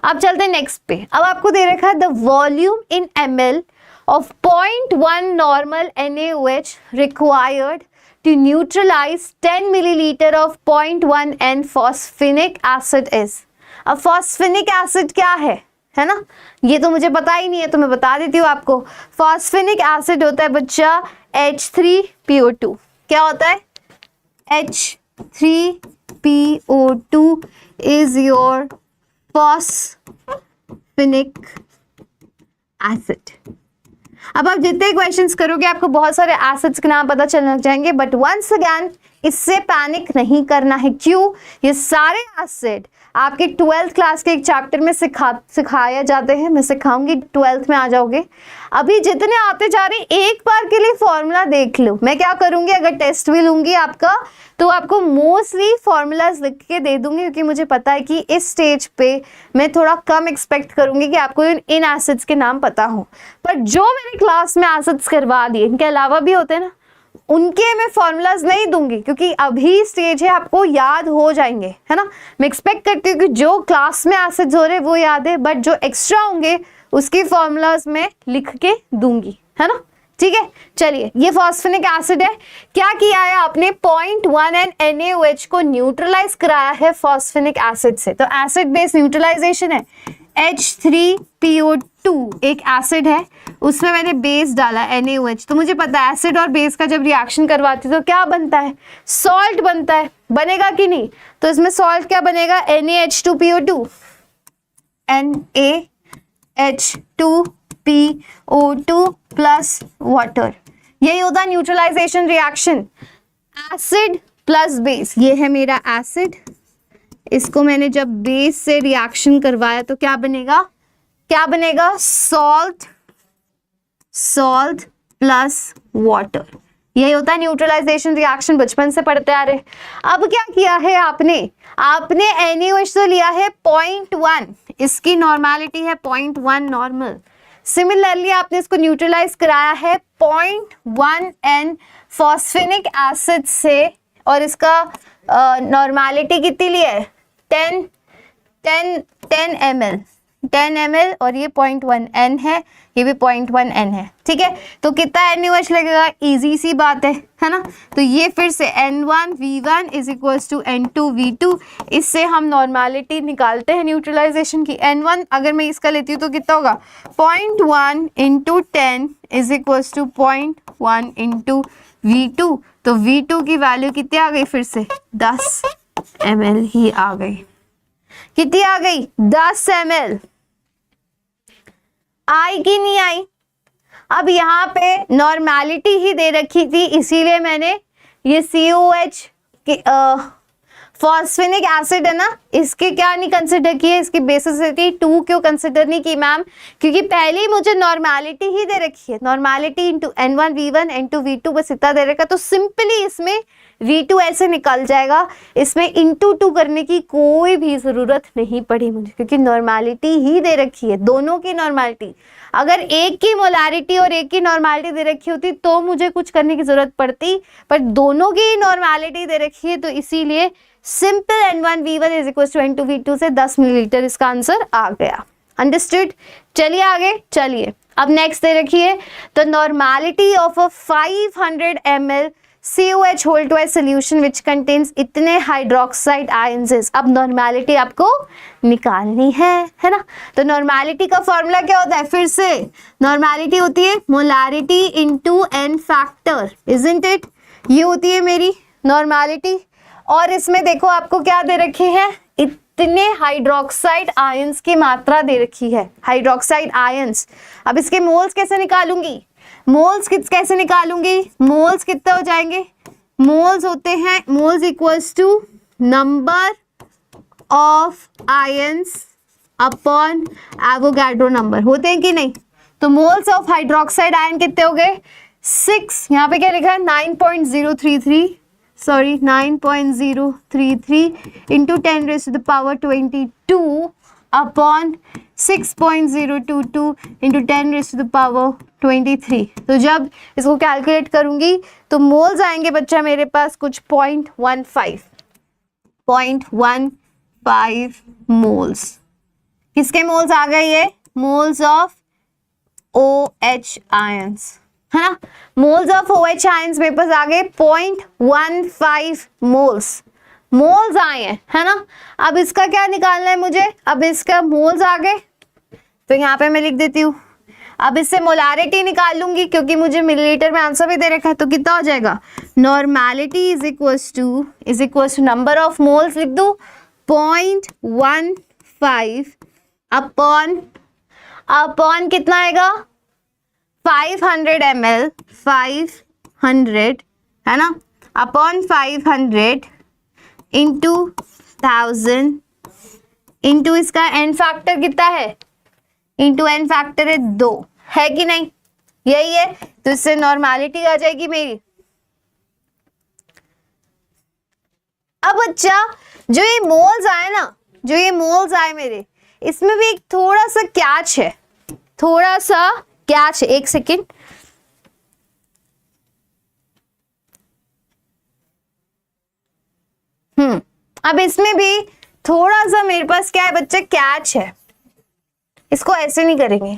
Speaker 1: अब चलते हैं नेक्स्ट पे। अब आपको दे रखा है the volume in ml of 0.1 normal NaOH required to neutralize 10 milliliter of 0.1 N phosphinic acid is। अब phosphinic acid क्या है ना, ये तो मुझे पता ही नहीं है तो मैं बता देती हूँ आपको। phosphinic acid होता है बच्चा H3PO2। क्या होता है? H3PO2 is your phosphinic acid। अब आप जितने क्वेश्चंस करोगे आपको बहुत सारे एसिड्स के नाम पता चलने लग जाएंगे, बट वंस अगेन इससे पैनिक नहीं करना है। क्यों? ये सारे एसिड आपके 12th क्लास के एक चैप्टर में सिखाया जाते हैं। मैं सिखाऊंगी, 12th में आ जाओगे। अभी जितने आते जा रहे एक बार के लिए फॉर्मूला देख लो। मैं क्या करूंगी, अगर टेस्ट भी लूंगी आपका तो आपको मोस्टली फॉर्मूलाज लिख के दे दूंगी, क्योंकि मुझे पता है कि इस स्टेज पे मैं थोड़ा कम एक्सपेक्ट करूंगी कि आपको इन एसिड्स के नाम पता हो। पर जो मैंने क्लास में एसिड्स करवा दिए, इनके अलावा भी होते हैं ना, उनके मैं फॉर्मूलाज नहीं दूंगी, क्योंकि अभी स्टेज है, आपको याद हो जाएंगे, है ना। मैं एक्सपेक्ट करती हूँ कि जो क्लास में एसिड्स हो रहे वो याद है, बट जो एक्स्ट्रा होंगे उसके फॉर्मूलाज मैं लिख के दूंगी, है ना। ठीक है, चलिए, ये फॉस्फेनिक एसिड है। क्या किया है आपने? 0.1 N NaOH को न्यूट्रलाइज कराया है फॉस्फेनिक एसिड से। तो एसिड बेस न्यूट्रलाइजेशन है। H3PO2 एक एसिड है, उसमें मैंने बेस डाला NaOH। तो मुझे पता है एसिड और बेस का जब रिएक्शन करवाती तो क्या बनता है? सॉल्ट बनता है। बनेगा कि नहीं? तो इसमें सॉल्ट क्या बनेगा? NaH2PO2 NaH2PO2 plus water. यही होता है neutralisation reaction, acid plus base. ये है मेरा एसिड, इसको मैंने जब बेस से रिएक्शन करवाया तो क्या बनेगा? क्या बनेगा? Salt plus water. यही होता है न्यूट्रलाइजेशन रिएक्शन, बचपन से पढ़ते आ रहे। अब क्या किया है आपने NaOH तो लिया है 0.1, इसकी नॉर्मेलिटी है 0.1 नॉर्मल। सिमिलरली आपने इसको न्यूट्रलाइज कराया है 0.1 N फॉस्फेनिक एसिड से, और इसका नॉर्मेलिटी कितनी ली है? 10 ml, और ये 0.1 N है, ये भी 0.1 N है। ठीक है, तो कितना NaOH लगेगा? इजी सी बात है ना। तो ये फिर से N1V1 is equals to N2V2। इससे हम नॉर्मेलिटी निकालते हैं न्यूट्रलाइजेशन की। N1 अगर मैं इसका लेती हूँ तो कितना होगा? 0.1 into 10 is equals to 0.1 into V2। तो V2 की वैल्यू कितनी आ गई? फिर से 10 ml ही आ गई। कितनी आ गई? 10 ml। आई कि नहीं आई? अब यहाँ पे नॉर्मेलिटी ही दे रखी थी, इसीलिए मैंने ये COH फॉस्फेनिक एसिड है ना, इसके क्या नहीं कंसिडर किए? इसकी बेसिसिटी 2 क्यों कंसिडर नहीं की मैम? क्योंकि पहले ही मुझे नॉर्मेलिटी ही दे रखी है। नॉर्मेलिटी इंटू N1V1 N2V2 बस इतना दे रखा, तो सिंपली इसमें V2 ऐसे निकल जाएगा। इसमें इंटू 2 करने की कोई भी ज़रूरत नहीं पड़ी मुझे, क्योंकि नॉर्मेलिटी ही दे रखी है, दोनों की नॉर्मेलिटी। अगर एक की मोलारिटी और एक की नॉर्मेलिटी दे रखी होती तो मुझे कुछ करने की ज़रूरत पड़ती, पर दोनों की नॉर्मेलिटी दे रखी है, तो इसीलिए simple N1V1 is equal to N2V2 से 10 मिलीलीटर इसका आंसर आ गया। अंडरस्टूड? चलिए आगे चलिए। अब नेक्स्ट दे रखी है the normality of a 500 ml COH whole twice solution which contains इतने हाइड्रोक्साइड आयंस। अब नॉर्मेलिटी आपको निकालनी है ना। तो नॉर्मेलिटी का फॉर्मूला क्या होता है? फिर से नॉर्मेलिटी होती है molarity into N factor, isn't it? ये होती है मेरी नॉर्मेलिटी। और इसमें देखो आपको क्या दे रखी है? इतने हाइड्रोक्साइड आयंस की मात्रा दे रखी है, हाइड्रोक्साइड आयंस। अब इसके मोल्स कैसे निकालूंगी? मोल्स कैसे निकालूंगी? मोल्स कितने हो जाएंगे? मोल्स होते हैं, moles equals to number of ions upon Avogadro number. होते हैं कि नहीं? तो मोल्स ऑफ हाइड्रोक्साइड आयन कितने हो गए? 6। यहाँ पे क्या लिखा है? 9.033 इंटू 10⁻22 अपॉन 6.022 इंटू 10⁻23। तो जब इसको कैलकुलेट करूंगी तो मोल्स आएंगे बच्चा मेरे पास कुछ 0.15। 0.15 मोल्स। किसके मोल्स आ गए? ये मोल्स ऑफ OH आयंस, है ना। मोल्स ऑफ OH आयंस मेरे पास आ गए 0.15 मोल्स। मोल्स आए हैं, है ना। अब इसका क्या निकालना है मुझे? अब इसका मोल्स आ गए तो यहाँ पे मैं लिख देती हूँ। अब इससे मोलारिटी निकाल लूंगी क्योंकि मुझे मिलीलीटर में आंसर भी दे रखा है। तो कितना हो जाएगा? Normality is equals to number of moles लिख दूँ 0.15 अपॉन कितना आएगा? 500 ml, 500, है ना, अपॉन 500 इंटू 1000 इंटू इसका एन फैक्टर कितना है? इंटू एन फैक्टर है 2, है कि नहीं? यही है। तो इससे नॉर्मेलिटी आ जाएगी मेरी। अब बच्चा जो ये मोल्स आए ना, जो ये मोल्स आए मेरे, इसमें भी एक थोड़ा सा कैच है, थोड़ा सा कैच है। एक सेकेंड, अब इसमें भी थोड़ा सा मेरे पास क्या है बच्चे? कैच है। इसको ऐसे नहीं करेंगे।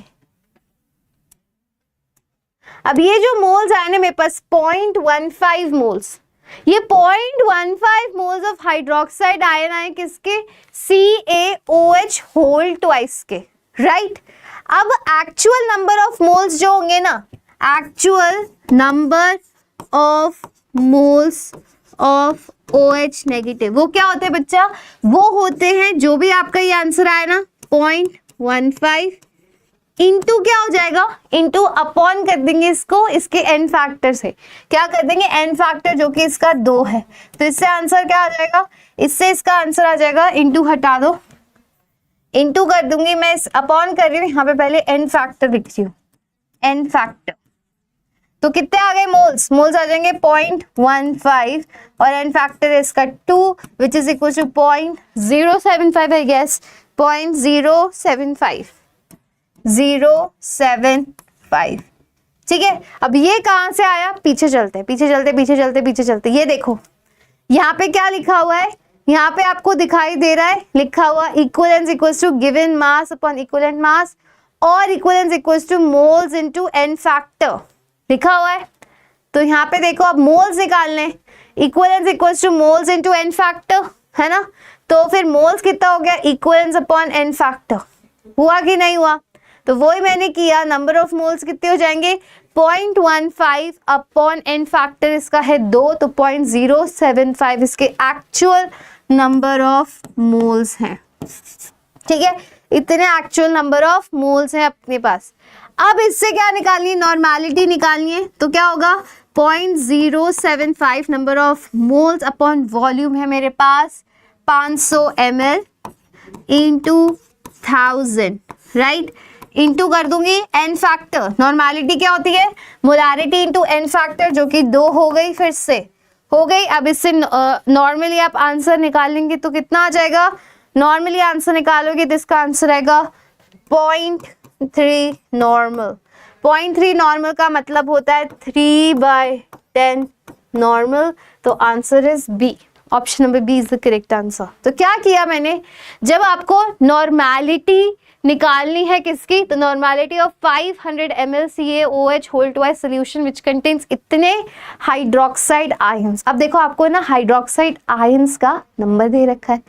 Speaker 1: अब ये जो मोल्स आए ना मेरे पास 0.15 मोल्स, ये 0.15 मोल्स ऑफ हाइड्रोक्साइड आयन आए किसके? CaOH होल ट्वाइस के, राइट। अब एक्चुअल नंबर ऑफ मोल्स जो होंगे ना, actual number of moles of OH negative, वो क्या होते हैं बच्चा? वो होते हैं जो भी आपका ये आंसर आया ना 0.15 इंटू क्या हो जाएगा? इंटू अपॉन कर देंगे इसको इसके एन फैक्टर से। क्या कर देंगे? एन फैक्टर जो कि इसका 2 है। तो इससे आंसर क्या आ जाएगा? इससे इसका आंसर आ जाएगा, इंटू हटा दो, इंटू कर दूंगी मैं, अपॉन कर रही हूँ यहाँ पे, पहले एन फैक्टर लिखती हूँ, एन फैक्टर। तो कितने आ गए मोल्स? मोल्स आ जाएंगे 0.15 और एन फैक्टर है इसका 2 which is equal to 0.075 I guess, 0.075। ठीक है। अब ये कहां से आया? पीछे चलते ये देखो यहाँ पे क्या लिखा हुआ है, यहाँ पे आपको दिखाई दे रहा है लिखा हुआ equivalence equals to given mass upon equivalent mass और equivalence equals to moles into N factor लिखा हुआ है। तो यहाँ पे देखो अब मोल्स निकालने, equivalence equals to moles into N factor, है ना। तो फिर मोल्स कितना हो गया? Equivalence upon n factor. हुआ कि नहीं हुआ? तो वही मैंने किया। नंबर ऑफ मोल्स कितने हो जाएंगे? 0.15 अपॉन एन फैक्टर इसका है 2, तो 0.075 इसके एक्चुअल नंबर ऑफ मोल्स हैं। ठीक है, इतने एक्चुअल नंबर ऑफ मोल्स हैं अपने पास। अब इससे क्या निकालनी है? नॉर्मेलिटी निकालनी है। तो क्या होगा? 0.075 number of moles upon volume है मेरे पास 500 ml इंटू 1000, राइट। इंटू कर दूंगी एन फैक्टर। नॉर्मेलिटी क्या होती है? मोलारिटी इंटू एन फैक्टर, जो कि 2 हो गई, फिर से हो गई। अब इससे नॉर्मली आप आंसर निकालेंगे तो कितना आ जाएगा? नॉर्मली आंसर निकालोगे तो इसका आंसर आएगा 0.3 नॉर्मल। 0.3 नॉर्मल का मतलब होता है 3/10 नॉर्मल। तो answer is B, option number B is the correct answer. तो क्या किया मैंने? जब आपको नॉर्मेलिटी निकालनी है किसकी, तो normality of 500 ml CaOH whole twice solution which contains इतने हाइड्रोक्साइड आयंस। अब देखो आपको ना हाइड्रोक्साइड आयंस का नंबर दे रखा है।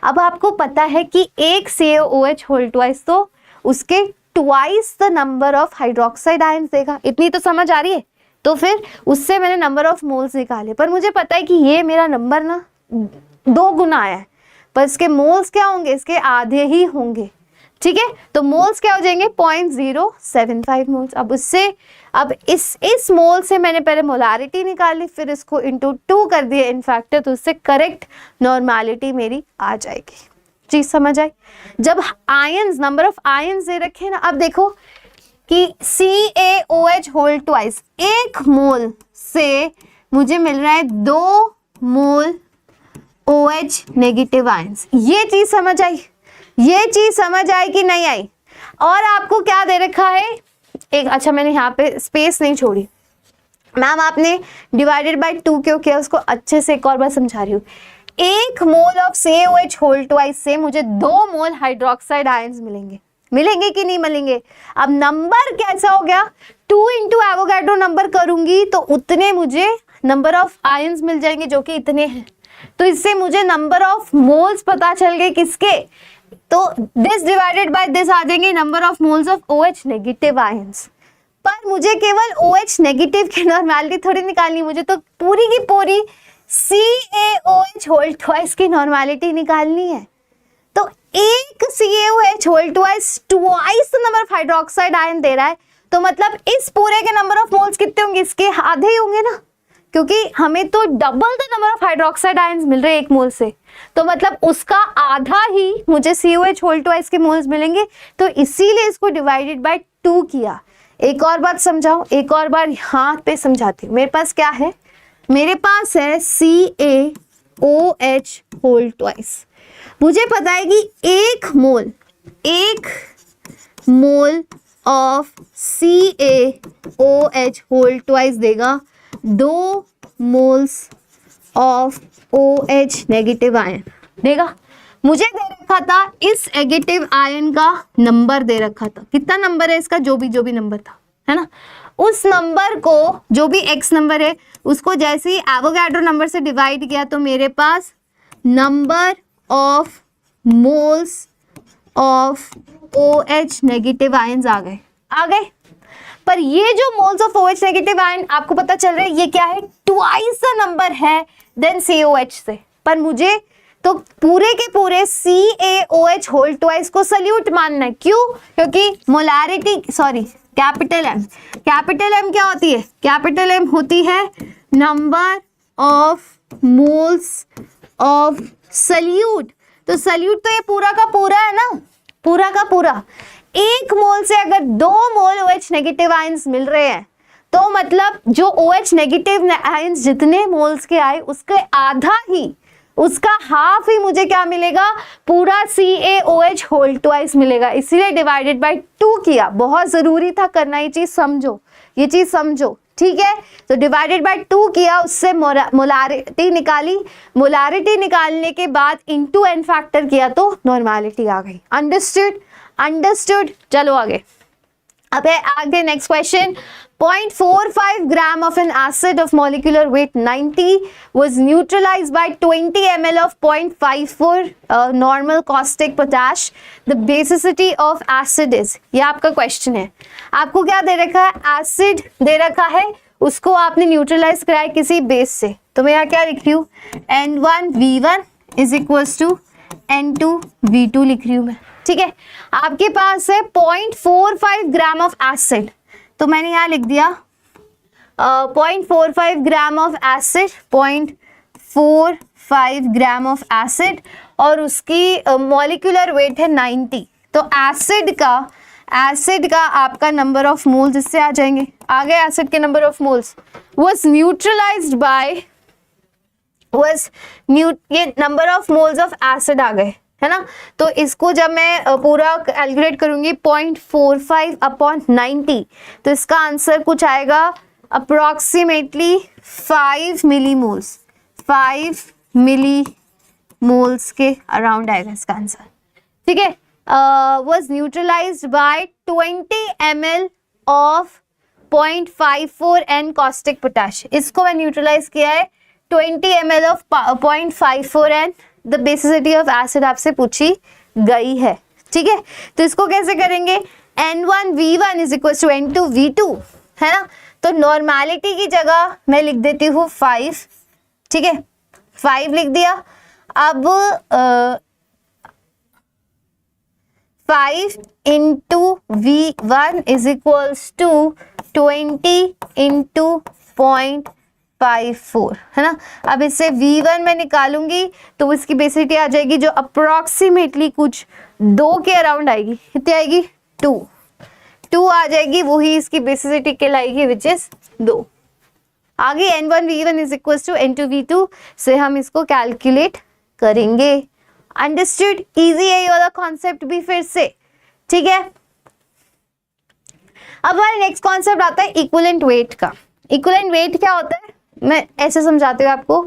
Speaker 1: अब आपको पता है कि एक CaOH होल ट्वाइस तो उसके twice the number of hydroxide ions देगा। इतनी तो समझ आ रही है। तो फिर उससे मैंने नंबर ऑफ मोल्स निकाले, पर मुझे पता है कि ये मेरा नंबर ना 2 गुना आया है, पर इसके मोल्स क्या होंगे? इसके आधे ही होंगे। ठीक है, तो मोल्स क्या हो जाएंगे? 0.075 मोल्स। अब उससे अब इस मोल से मैंने पहले मोलारिटी निकाली, फिर इसको इंटू 2 कर दिया इन फैक्टर, तो उससे करेक्ट नॉर्मेलिटी मेरी आ जाएगी। चीज समझ आई? जब आयंस, नंबर ऑफ आयंस दे रखे ना, अब देखो कि CaOH होल ट्वाइस, 1 मोल से मुझे मिल रहा है 2 मोल OH नेगेटिव आयंस। ये चीज समझ आई? ये चीज समझ आई कि नहीं आई? और आपको क्या दे रखा है? एक, अच्छा मैंने यहाँ पे स्पेस नहीं छोड़ी मैम, आपने डिवाइडेड बाय 2 क्यों किया? उसको अच्छे से एक और बार समझा रही हूँ। 1 mole of CaOH whole twice से मुझे 2 मोल हाइड्रोक्साइड आयंस मिलेंगे, मिलेंगे कि नहीं मिलेंगे? अब नंबर कैसा हो गया, 2 इंटू एवोगाड्रो नंबर करूंगी तो उतने मुझे नंबर ऑफ आयंस मिल जाएंगे जो कि इतने हैं। तो इससे मुझे नंबर ऑफ मोल्स पता चल गए किसके, तो दिस डिवाइडेड बाय दिस आ जाएंगे number of moles of OH negative ions. पर मुझे केवल OH नेगेटिव की नॉर्मेलिटी थोड़ी निकालनी, मुझे तो पूरी की पूरी CaOH होल ट्वाइस की नॉर्मेलिटी निकालनी है। तो एक CaOH whole twice number of hydroxide ion दे रहा है, तो मतलब इस पूरे के नंबर ऑफ मोल्स कितने होंगे, इसके आधे ही होंगे ना, क्योंकि हमें तो double the number of hydroxide ions मिल रहे हैं 1 मोल से, तो मतलब उसका आधा ही मुझे CaOH होल ट्वाइस के मोल्स मिलेंगे। तो इसीलिए इसको डिवाइडेड बाय 2 किया। एक और बात समझाओ, एक और बार यहाँ पे समझाती हूँ। मेरे पास क्या है, मेरे पास है CaOH होल ट्वाइस। मुझे पता है कि 1 mole of CaOH whole twice देगा 2 moles of OH negative ion देगा। मुझे दे रखा था इस नेगेटिव आयन का नंबर दे रखा था, कितना नंबर है इसका, जो भी नंबर था, है ना। उस नंबर को, जो भी x नंबर है, उसको जैसे ही एवोगाड्रो नंबर से डिवाइड किया तो मेरे पास number of moles of OH negative ions आ गए। पर ये जो moles of OH negative ion आपको पता चल रहा है ये क्या है, ट्वाइस द नंबर है देन CaOH से। पर मुझे तो पूरे के पूरे CaOH होल ट्वाइस को सल्यूट मानना है। क्यों? क्योंकि मोलारिटी, सॉरी, कैपिटल M क्या होती है, कैपिटल M होती है number of moles of solute. तो सल्यूट तो ये पूरा का पूरा है ना, पूरा का पूरा। 1 मोल से अगर 2 मोल OH नेगेटिव आयंस मिल रहे हैं तो मतलब जो OH नेगेटिव आयंस जितने मोल्स के आए उसके आधा ही, उसका हाफ ही मुझे क्या मिलेगा, पूरा CaOH होल ट्वाइस मिलेगा। इसीलिए डिवाइडेड बाय 2 किया, बहुत जरूरी था करना, ये चीज समझो, ठीक है। तो डिवाइडेड बाय 2 किया, उससे मोलारिटी निकाली, मोलारिटी निकालने के बाद इनटू n फैक्टर किया तो नॉर्मेलिटी आ गई। अंडरस्टूड। चलो आगे। अब है आगे next question. 0.45 gram of an acid of molecular weight 90 was neutralized by 20 ml of 0.54 normal caustic potash. The basicity of acid is, ये आपका क्वेश्चन है। आपको क्या दे रखा है, एसिड दे रखा है, उसको आपने न्यूट्रलाइज कराया किसी बेस से। तो मैं यहाँ क्या लिख रही हूँ, N1V1 is equals to N2V2 लिख रही हूँ मैं, ठीक है। आपके पास है 0.45 ग्राम ऑफ एसिड, तो मैंने यहाँ लिख दिया 0.45 gram of acid, 0.45 gram of acid, और उसकी मॉलिक्यूलर वेट है 90। तो एसिड का आपका नंबर ऑफ मोल्स इससे आ जाएंगे। आगे एसिड के number of moles was neutralised by, ये number of moles of acid आ गए, है ना। तो इसको जब मैं पूरा कैलकुलेट करूंगी 0.45 अपॉन 90, तो इसका आंसर कुछ आएगा अप्रोक्सीमेटली 5 मिलीमोल्स, 5 मिलीमोल्स के अराउंड आएगा इसका आंसर, ठीक है। Was neutralised by 20 ml of 0.54 N caustic potash. इसको मैं न्यूट्रलाइज किया है 20 ml of 0.54 N। The basicity of acid आपसे पूछी गई है, ठीक है। तो इसको कैसे करेंगे, N1V1 is equal to N2V2, है ना। तो नॉर्मेलिटी की जगह मैं लिख देती हूँ 5, ठीक है, 5 लिख दिया। अब 5 into V1 is equals to 20 into 0.54, है ना। अब इससे V1 मैं निकालूंगी तो इसकी बेसिसिटी आ जाएगी जो अप्रोक्सीमेटली कुछ 2 के अराउंड आएगी। कितनी आएगी, 2 आ जाएगी, वही इसकी बेसिसिटी कहलाएगी विच इज 2। आगे N1V1 is equal to N2V2 से हम इसको कैलकुलेट करेंगे। अंडरस्टूड, इजी है ये वाला कॉन्सेप्ट भी फिर से, ठीक है। अब हमारा नेक्स्ट कॉन्सेप्ट आता है इक्विवेलेंट वेट का। इक्विवेलेंट वेट क्या होता है, मैं ऐसे समझाती हूँ आपको।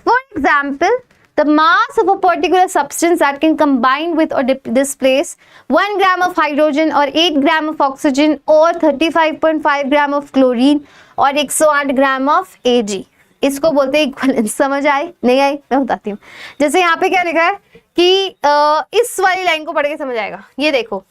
Speaker 1: For example the mass of a particular substance that can combine with और डिस्प्लेस 1 ग्राम ऑफ हाइड्रोजन और 8 ग्राम ऑफ ऑक्सीजन और 35.5 ग्राम ऑफ क्लोरीन और 108 ग्राम ऑफ Ag। इसको बोलते हैं इक्विवेलेंस। समझ आई नहीं आई? मैं बताती हूँ। जैसे यहाँ पे क्या लिखा है कि इस वाली लाइन को पढ़ के समझ आएगा। ये देखो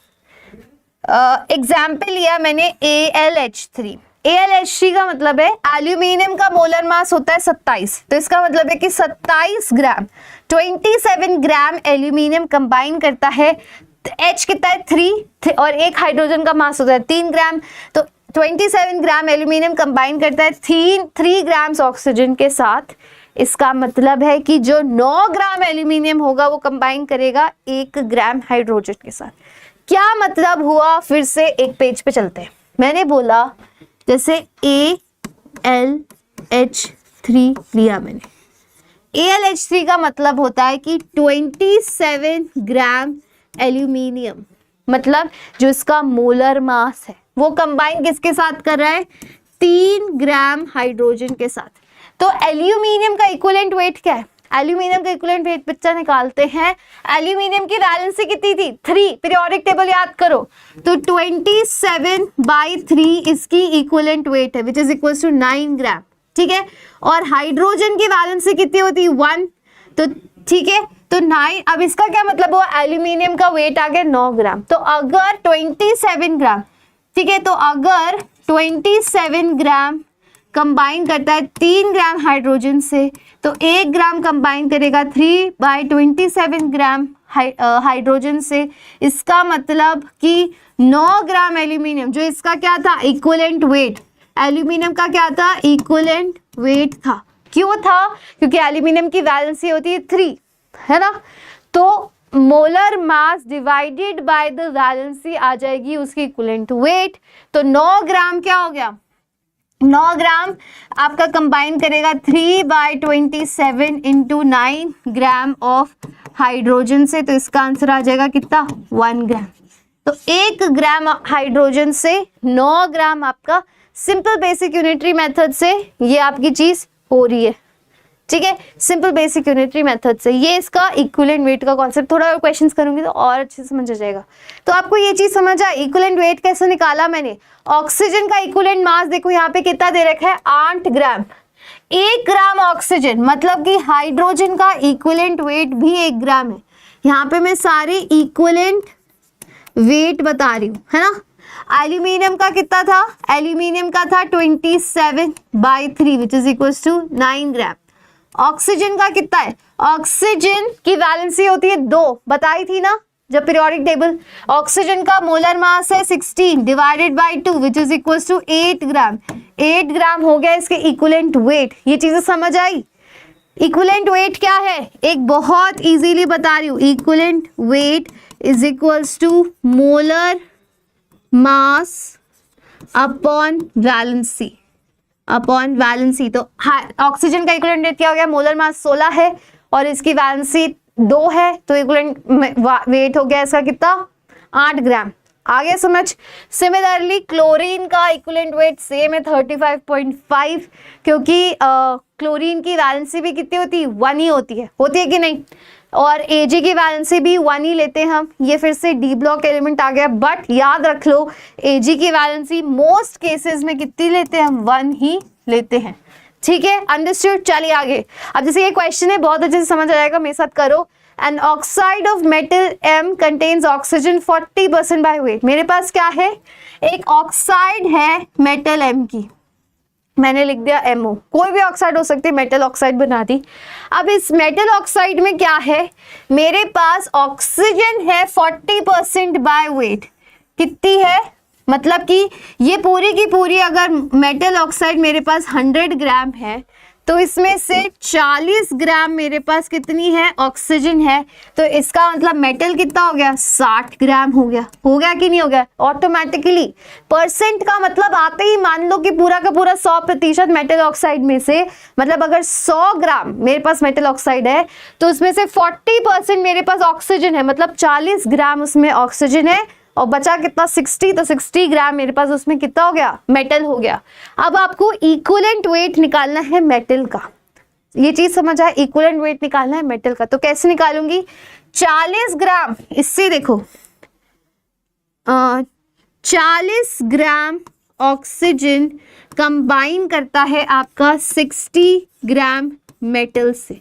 Speaker 1: एग्जाम्पल लिया मैंने AlH3। AlH3 का मतलब है एल्यूमिनियम का मोलर मास होता है 27, तो इसका मतलब है कि 27 ग्राम 27 ग्राम एल्यूमिनियम कंबाइन करता है। H कितना है 3 और एक हाइड्रोजन का मास होता है 3 ग्राम, तो 27 ग्राम एल्यूमिनियम कंबाइन करता है 3 ग्राम्स ऑक्सीजन के साथ। इसका मतलब है कि जो 9 ग्राम एल्यूमिनियम होगा वो कंबाइन करेगा 1 ग्राम हाइड्रोजन के साथ। क्या मतलब हुआ? फिर से एक पेज पे चलते हैं। मैंने बोला जैसे AlH3 लिया मैंने। AlH3 का मतलब होता है कि 27 ग्राम एल्यूमिनियम, मतलब जो इसका मोलर मास है वो कंबाइन किसके साथ कर रहा है? 3 ग्राम हाइड्रोजन के साथ। तो एल्यूमिनियम का इक्विवेलेंट वेट क्या है? एल्यूमिनियम का इक्विवेलेंट वेट बच्चा निकालते हैं। एल्यूमिनियम की वैलेंसी कितनी थी? 3। पीरियोडिक टेबल याद करो। तो 27/3 इसकी इक्विवेलेंट वेट है, विच इज इक्वल टू 9 ग्राम। ठीक है, और हाइड्रोजन की वैलेंसी कितनी होती है? 1। तो ठीक है, तो 9। अब इसका क्या मतलब हुआ? एल्यूमिनियम का वेट आ गया 9 ग्राम। तो अगर 27 ग्राम, ठीक है, तो अगर 27 ग्राम कंबाइन करता है 3 ग्राम हाइड्रोजन से, तो 1 ग्राम कंबाइन करेगा 3/27 ग्राम हाइड्रोजन से। इसका मतलब कि 9 ग्राम एल्यूमिनियम, जो इसका क्या था? Equivalent weight. एल्यूमिनियम का क्या था? इक्विवेलेंट वेट था। क्यों था? क्योंकि एल्यूमिनियम की वैलेंसी होती है 3, है ना। तो molar mass divided by the valency आ जाएगी उसकी इक्विवेलेंट वेट। तो 9 ग्राम क्या हो गया? 9 ग्राम आपका कंबाइन करेगा 3/27 इंटू 9 ग्राम ऑफ हाइड्रोजन से, तो इसका आंसर आ जाएगा कितना? 1 ग्राम। तो 1 ग्राम हाइड्रोजन से 9 ग्राम आपका सिंपल बेसिक यूनिटरी मेथड से ये आपकी चीज हो रही है। ठीक है, सिंपल बेसिक यूनिटरी मेथड से ये इसका इक्विवेलेंट वेट का कॉन्सेप्ट। थोड़ा और क्वेश्चंस करूंगी तो और अच्छे से समझ आ जाएगा। तो आपको ये चीज समझ आ, इक्विवेलेंट वेट कैसे निकाला मैंने। ऑक्सीजन का इक्विवेलेंट मास देखो यहाँ पे कितना दे रखा है? 8 ग्राम। 1 ग्राम ऑक्सीजन, मतलब कि हाइड्रोजन का इक्विवेलेंट वेट भी 1 ग्राम है। यहाँ पे मैं सारे इक्विवेलेंट वेट बता रही हूँ, है ना। एल्यूमिनियम का कितना था? एल्यूमिनियम का था 27/3 which is equal to 9 gram. Oxygen का कितना है? ऑक्सीजन की वैलेंसी होती है 2, बताई थी ना जब पीरियोडिक टेबल। ऑक्सीजन का मोलर मास है 16 divided by 2 which is equal to 8 gram. 8 gram हो गया इसके इक्विवेलेंट वेट। ये चीजें समझ आई? इक्विवेलेंट वेट क्या है? एक बहुत इजीली बता रही हूँ। Equivalent weight is equals to molar mass upon valency. तो ऑक्सीजन का इक्विवेलेंट वेट क्या हो गया? मोलर मास 16 है और इसकी वैलेंसी 2 है, तो इक्विवेलेंट वेट हो गया इसका कितना? 8 ग्राम। आगे समझ। सिमिलरली क्लोरीन का इक्विवेलेंट वेट सेम है 35.5, क्योंकि क्लोरीन की वैलेंसी भी कितनी होती है? 1 ही होती है कि नहीं। और Ag की वैलेंसी भी 1 ही लेते हैं हम। ये फिर से डी ब्लॉक एलिमेंट आ गया, बट याद रख लो Ag की वैलेंसी मोस्ट केसेस में कितनी लेते हैं हम? 1 ही लेते हैं। ठीक है, अंडरस्टूड। चलिए आगे। अब जैसे ये क्वेश्चन है, बहुत अच्छे से समझ आएगा, मेरे साथ करो। An oxide of metal M contains oxygen 40% by weight. मेरे पास क्या है? एक ऑक्साइड है मेटल M की, मैंने लिख दिया MO। कोई भी ऑक्साइड हो सकती है, मेटल ऑक्साइड बना दी। अब इस मेटल ऑक्साइड में क्या है? मेरे पास ऑक्सीजन है 40% बाय वेट। कितनी है? मतलब कि ये पूरी की पूरी अगर मेटल ऑक्साइड मेरे पास 100 ग्राम है, तो इसमें से 40 ग्राम मेरे पास कितनी है? ऑक्सीजन है। तो इसका मतलब मेटल कितना हो गया? 60 ग्राम हो गया कि नहीं हो गया? ऑटोमेटिकली परसेंट का मतलब आते ही मान लो कि पूरा का पूरा 100% मेटल ऑक्साइड में से, मतलब अगर 100 ग्राम मेरे पास मेटल ऑक्साइड है तो उसमें से 40% मेरे पास ऑक्सीजन है, मतलब 40 ग्राम उसमें ऑक्सीजन है और बचा कितना? 60। तो 60 ग्राम मेरे पास उसमें कितना हो गया? मेटल हो गया। अब आपको इक्विवेलेंट वेट निकालना है मेटल का। ये चीज समझ आए, इक्विवेलेंट वेट निकालना है मेटल का। तो कैसे निकालूंगी, 40 ग्राम, इससे देखो 40 ग्राम ऑक्सीजन कंबाइन करता है आपका 60 ग्राम मेटल से।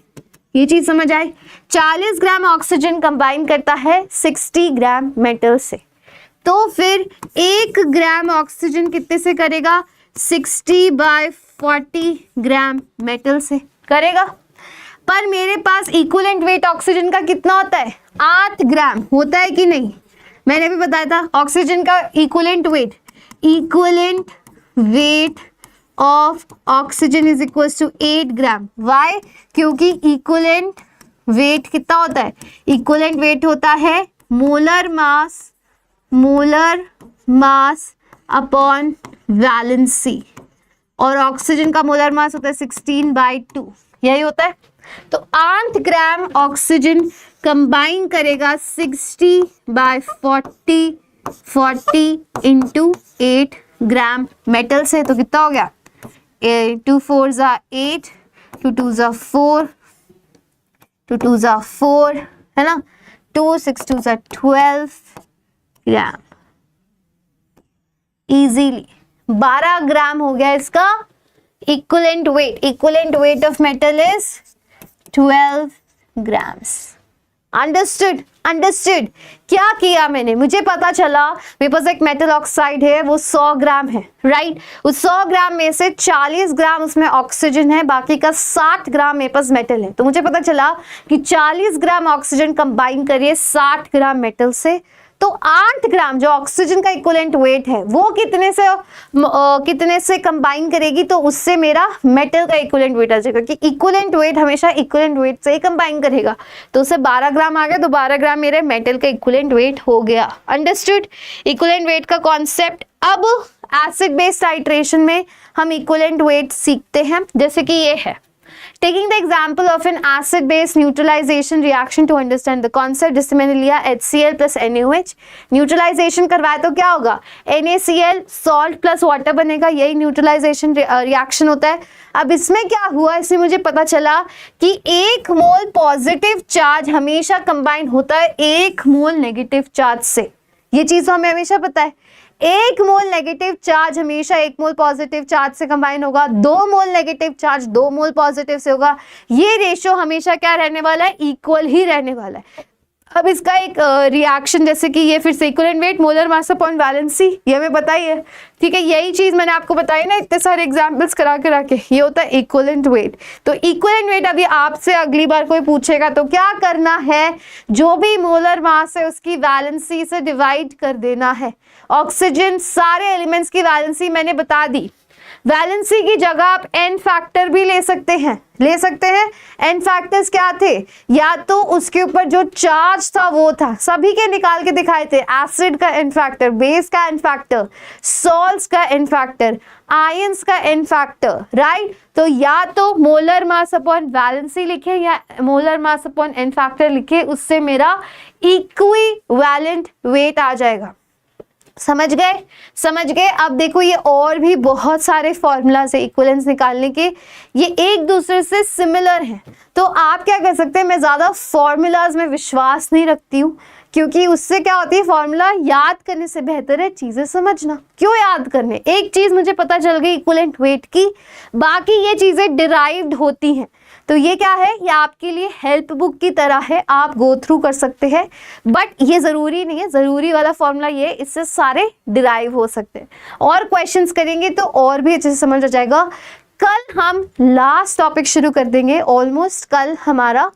Speaker 1: ये चीज समझ आई, 40 ग्राम ऑक्सीजन कंबाइन करता है 60 ग्राम मेटल से। तो फिर 1 ग्राम ऑक्सीजन कितने से करेगा, 60/40 ग्राम मेटल से करेगा। पर मेरे पास इक्विवेलेंट वेट ऑक्सीजन का कितना होता है, 8 ग्राम होता है कि नहीं, मैंने भी बताया था ऑक्सीजन का equivalent weight of oxygen is equal to 8 gram. Why, क्योंकि इक्विवेलेंट वेट कितना होता है, इक्विवेलेंट वेट होता है मोलर मास अपॉन वैलेंसी, और ऑक्सीजन का मोलर मास होता है 16/2, यही होता है। तो 8 ग्राम ऑक्सीजन कंबाइन करेगा 60/40 इंटू 8 ग्राम मेटल से। तो कितना हो गया, 2 4 = 8, 2 2 = 4, 2 2 = 4 है ना, 2 6 2 = 12 ग्राम। इजीली 12 ग्राम हो गया इसका equivalent weight. Equivalent weight of metal is 12 grams. Understood, understood. क्या किया मैंने, मुझे पता चला मेरे पास एक मेटल ऑक्साइड है, वो 100 ग्राम है, राइट। उस 100 ग्राम में से 40 ग्राम उसमें ऑक्सीजन है, बाकी का 60 ग्राम मेरे पास मेटल है। तो मुझे पता चला कि 40 ग्राम ऑक्सीजन कंबाइन करिए 60 ग्राम मेटल से, तो 8 ग्राम जो ऑक्सीजन का इक्विवेलेंट वेट है वो कितने से कंबाइन करेगी, तो उससे मेरा मेटल का इक्विवेलेंट वेट आ जाएगा, कि इक्विवेलेंट वेट हमेशा इक्विवेलेंट वेट से ही कंबाइन करेगा। तो उससे 12 ग्राम आ गया, तो 12 ग्राम मेरे मेटल का इक्विवेलेंट वेट हो गया। अंडरस्टूड, इक्विवेलेंट वेट का कॉन्सेप्ट। अब एसिड बेस टाइट्रेशन में हम इक्विवेलेंट वेट सीखते हैं, जैसे कि ये है। Taking the example of an acid-base neutralization reaction to understand the concept, जिससे मैंने लिया HCl plus NaOH। न्यूट्रलाइजेशन करवाया तो क्या होगा, NaCl सॉल्ट प्लस वाटर बनेगा, यही न्यूट्रलाइजेशन रिएक्शन होता है। अब इसमें क्या हुआ, इसमें मुझे पता चला कि 1 मोल पॉजिटिव चार्ज हमेशा कंबाइन होता है 1 मोल नेगेटिव चार्ज से। ये चीज तो हमें हमेशा पता है। 1 मोल नेगेटिव चार्ज हमेशा 1 मोल पॉजिटिव चार्ज से कंबाइन होगा, 2 मोल नेगेटिव चार्ज 2 मोल पॉजिटिव से होगा। ये रेशियो हमेशा क्या रहने वाला है, इक्वल ही रहने वाला है। अब इसका एक रिएक्शन, जैसे कि ये फिर से equivalent weight molar mass upon valency, ये हमें पता ही है, ठीक है। यही चीज मैंने आपको बताई ना इतने सारे एग्जांपल्स करा के, ये होता है इक्विवेलेंट वेट। तो इक्विवेलेंट वेट अभी आपसे अगली बार कोई पूछेगा तो क्या करना है, जो भी मोलर मास है उसकी वैलेंसी से डिवाइड कर देना है। ऑक्सीजन सारे एलिमेंट्स की वैलेंसी मैंने बता दी। वैलेंसी की जगह आप एन फैक्टर भी ले सकते हैं, एन फैक्टर्स क्या थे, या तो उसके ऊपर जो चार्ज था वो था, सभी के निकाल के दिखाए थे। एसिड का एन फैक्टर, बेस का एन फैक्टर, सॉल्ट्स का एन फैक्टर, आयंस का एन फैक्टर, राइट। तो या तो मोलर मास अपॉन वैलेंसी लिखे या molar mass upon n factor लिखे, उससे मेरा इक्विवेलेंट वेट आ जाएगा। समझ गए। अब देखो ये और भी बहुत सारे फॉर्मूलाज है इक्विवेलेंस निकालने के, ये एक दूसरे से सिमिलर हैं। तो आप क्या कर सकते हैं, मैं ज़्यादा फॉर्मूलाज में विश्वास नहीं रखती हूँ, क्योंकि उससे क्या होती है, फॉर्मूला याद करने से बेहतर है चीज़ें समझना। क्यों याद करने, एक चीज़ मुझे पता चल गई इक्विवेलेंट वेट की, बाकी ये चीज़ें डिराइव्ड होती हैं। तो ये क्या है, ये आपके लिए हेल्प बुक की तरह है, आप गो थ्रू कर सकते हैं, बट ये ज़रूरी नहीं है। ज़रूरी वाला फॉर्मूला ये, इससे सारे डिराइव हो सकते हैं। और क्वेश्चंस करेंगे तो और भी अच्छे से समझ आ जाएगा। कल हम लास्ट टॉपिक शुरू कर देंगे, ऑलमोस्ट कल हमारा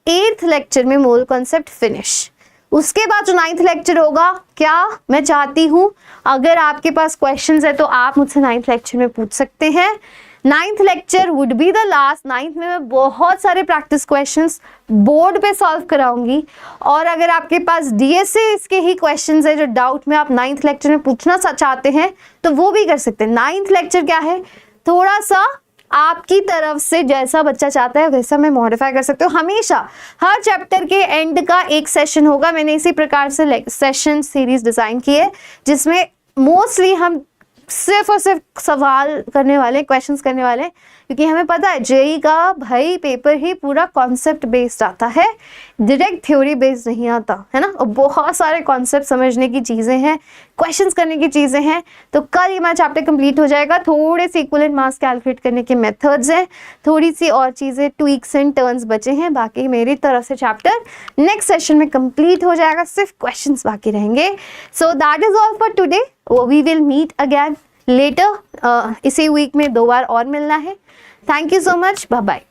Speaker 1: 8th लेक्चर में मोल कॉन्सेप्ट फिनिश। उसके बाद जो 9th लेक्चर होगा, क्या मैं चाहती हूँ अगर आपके पास क्वेश्चंस है तो आप मुझसे 9th लेक्चर में पूछ सकते हैं। 9th lecture would be the last. 9th में मैं बहुत सारे प्रैक्टिस क्वेश्चंस बोर्ड पे सॉल्व कराऊंगी, और अगर आपके पास DSA के ही क्वेश्चंस है जो डाउट में आप 9th लेक्चर में पूछना चाहते हैं तो वो भी कर सकते हैं। 9th लेक्चर क्या है, थोड़ा सा आपकी तरफ से जैसा बच्चा चाहता है वैसा मैं मॉडिफाई कर सकती हूँ। हमेशा हर चैप्टर के एंड का एक सेशन होगा। मैंने इसी प्रकार से सेशन सीरीज डिजाइन की है, जिसमें मोस्टली हम सिर्फ और सिर्फ सवाल करने वाले, क्वेश्चंस करने वाले, क्योंकि हमें पता है जेई का भाई पेपर ही पूरा कॉन्सेप्ट बेस्ड आता है, डायरेक्ट थ्योरी बेस्ड नहीं आता है ना। और बहुत सारे कॉन्सेप्ट समझने की चीज़ें हैं, क्वेश्चंस करने की चीज़ें हैं। तो कल ये हमारा चैप्टर कंप्लीट हो जाएगा। थोड़े से इक्विवेलेंट मास कैलकुलेट करने के मेथड्स हैं, थोड़ी सी और चीज़ें, ट्वीक्स एंड टर्न्स बचे हैं। बाकी मेरी तरफ से चैप्टर नेक्स्ट सेशन में कंप्लीट हो जाएगा, सिर्फ क्वेश्चंस बाकी रहेंगे। So that is all for today. We will meet again later. इसी वीक में 2 बार और मिलना है। Thank you so much, bye bye.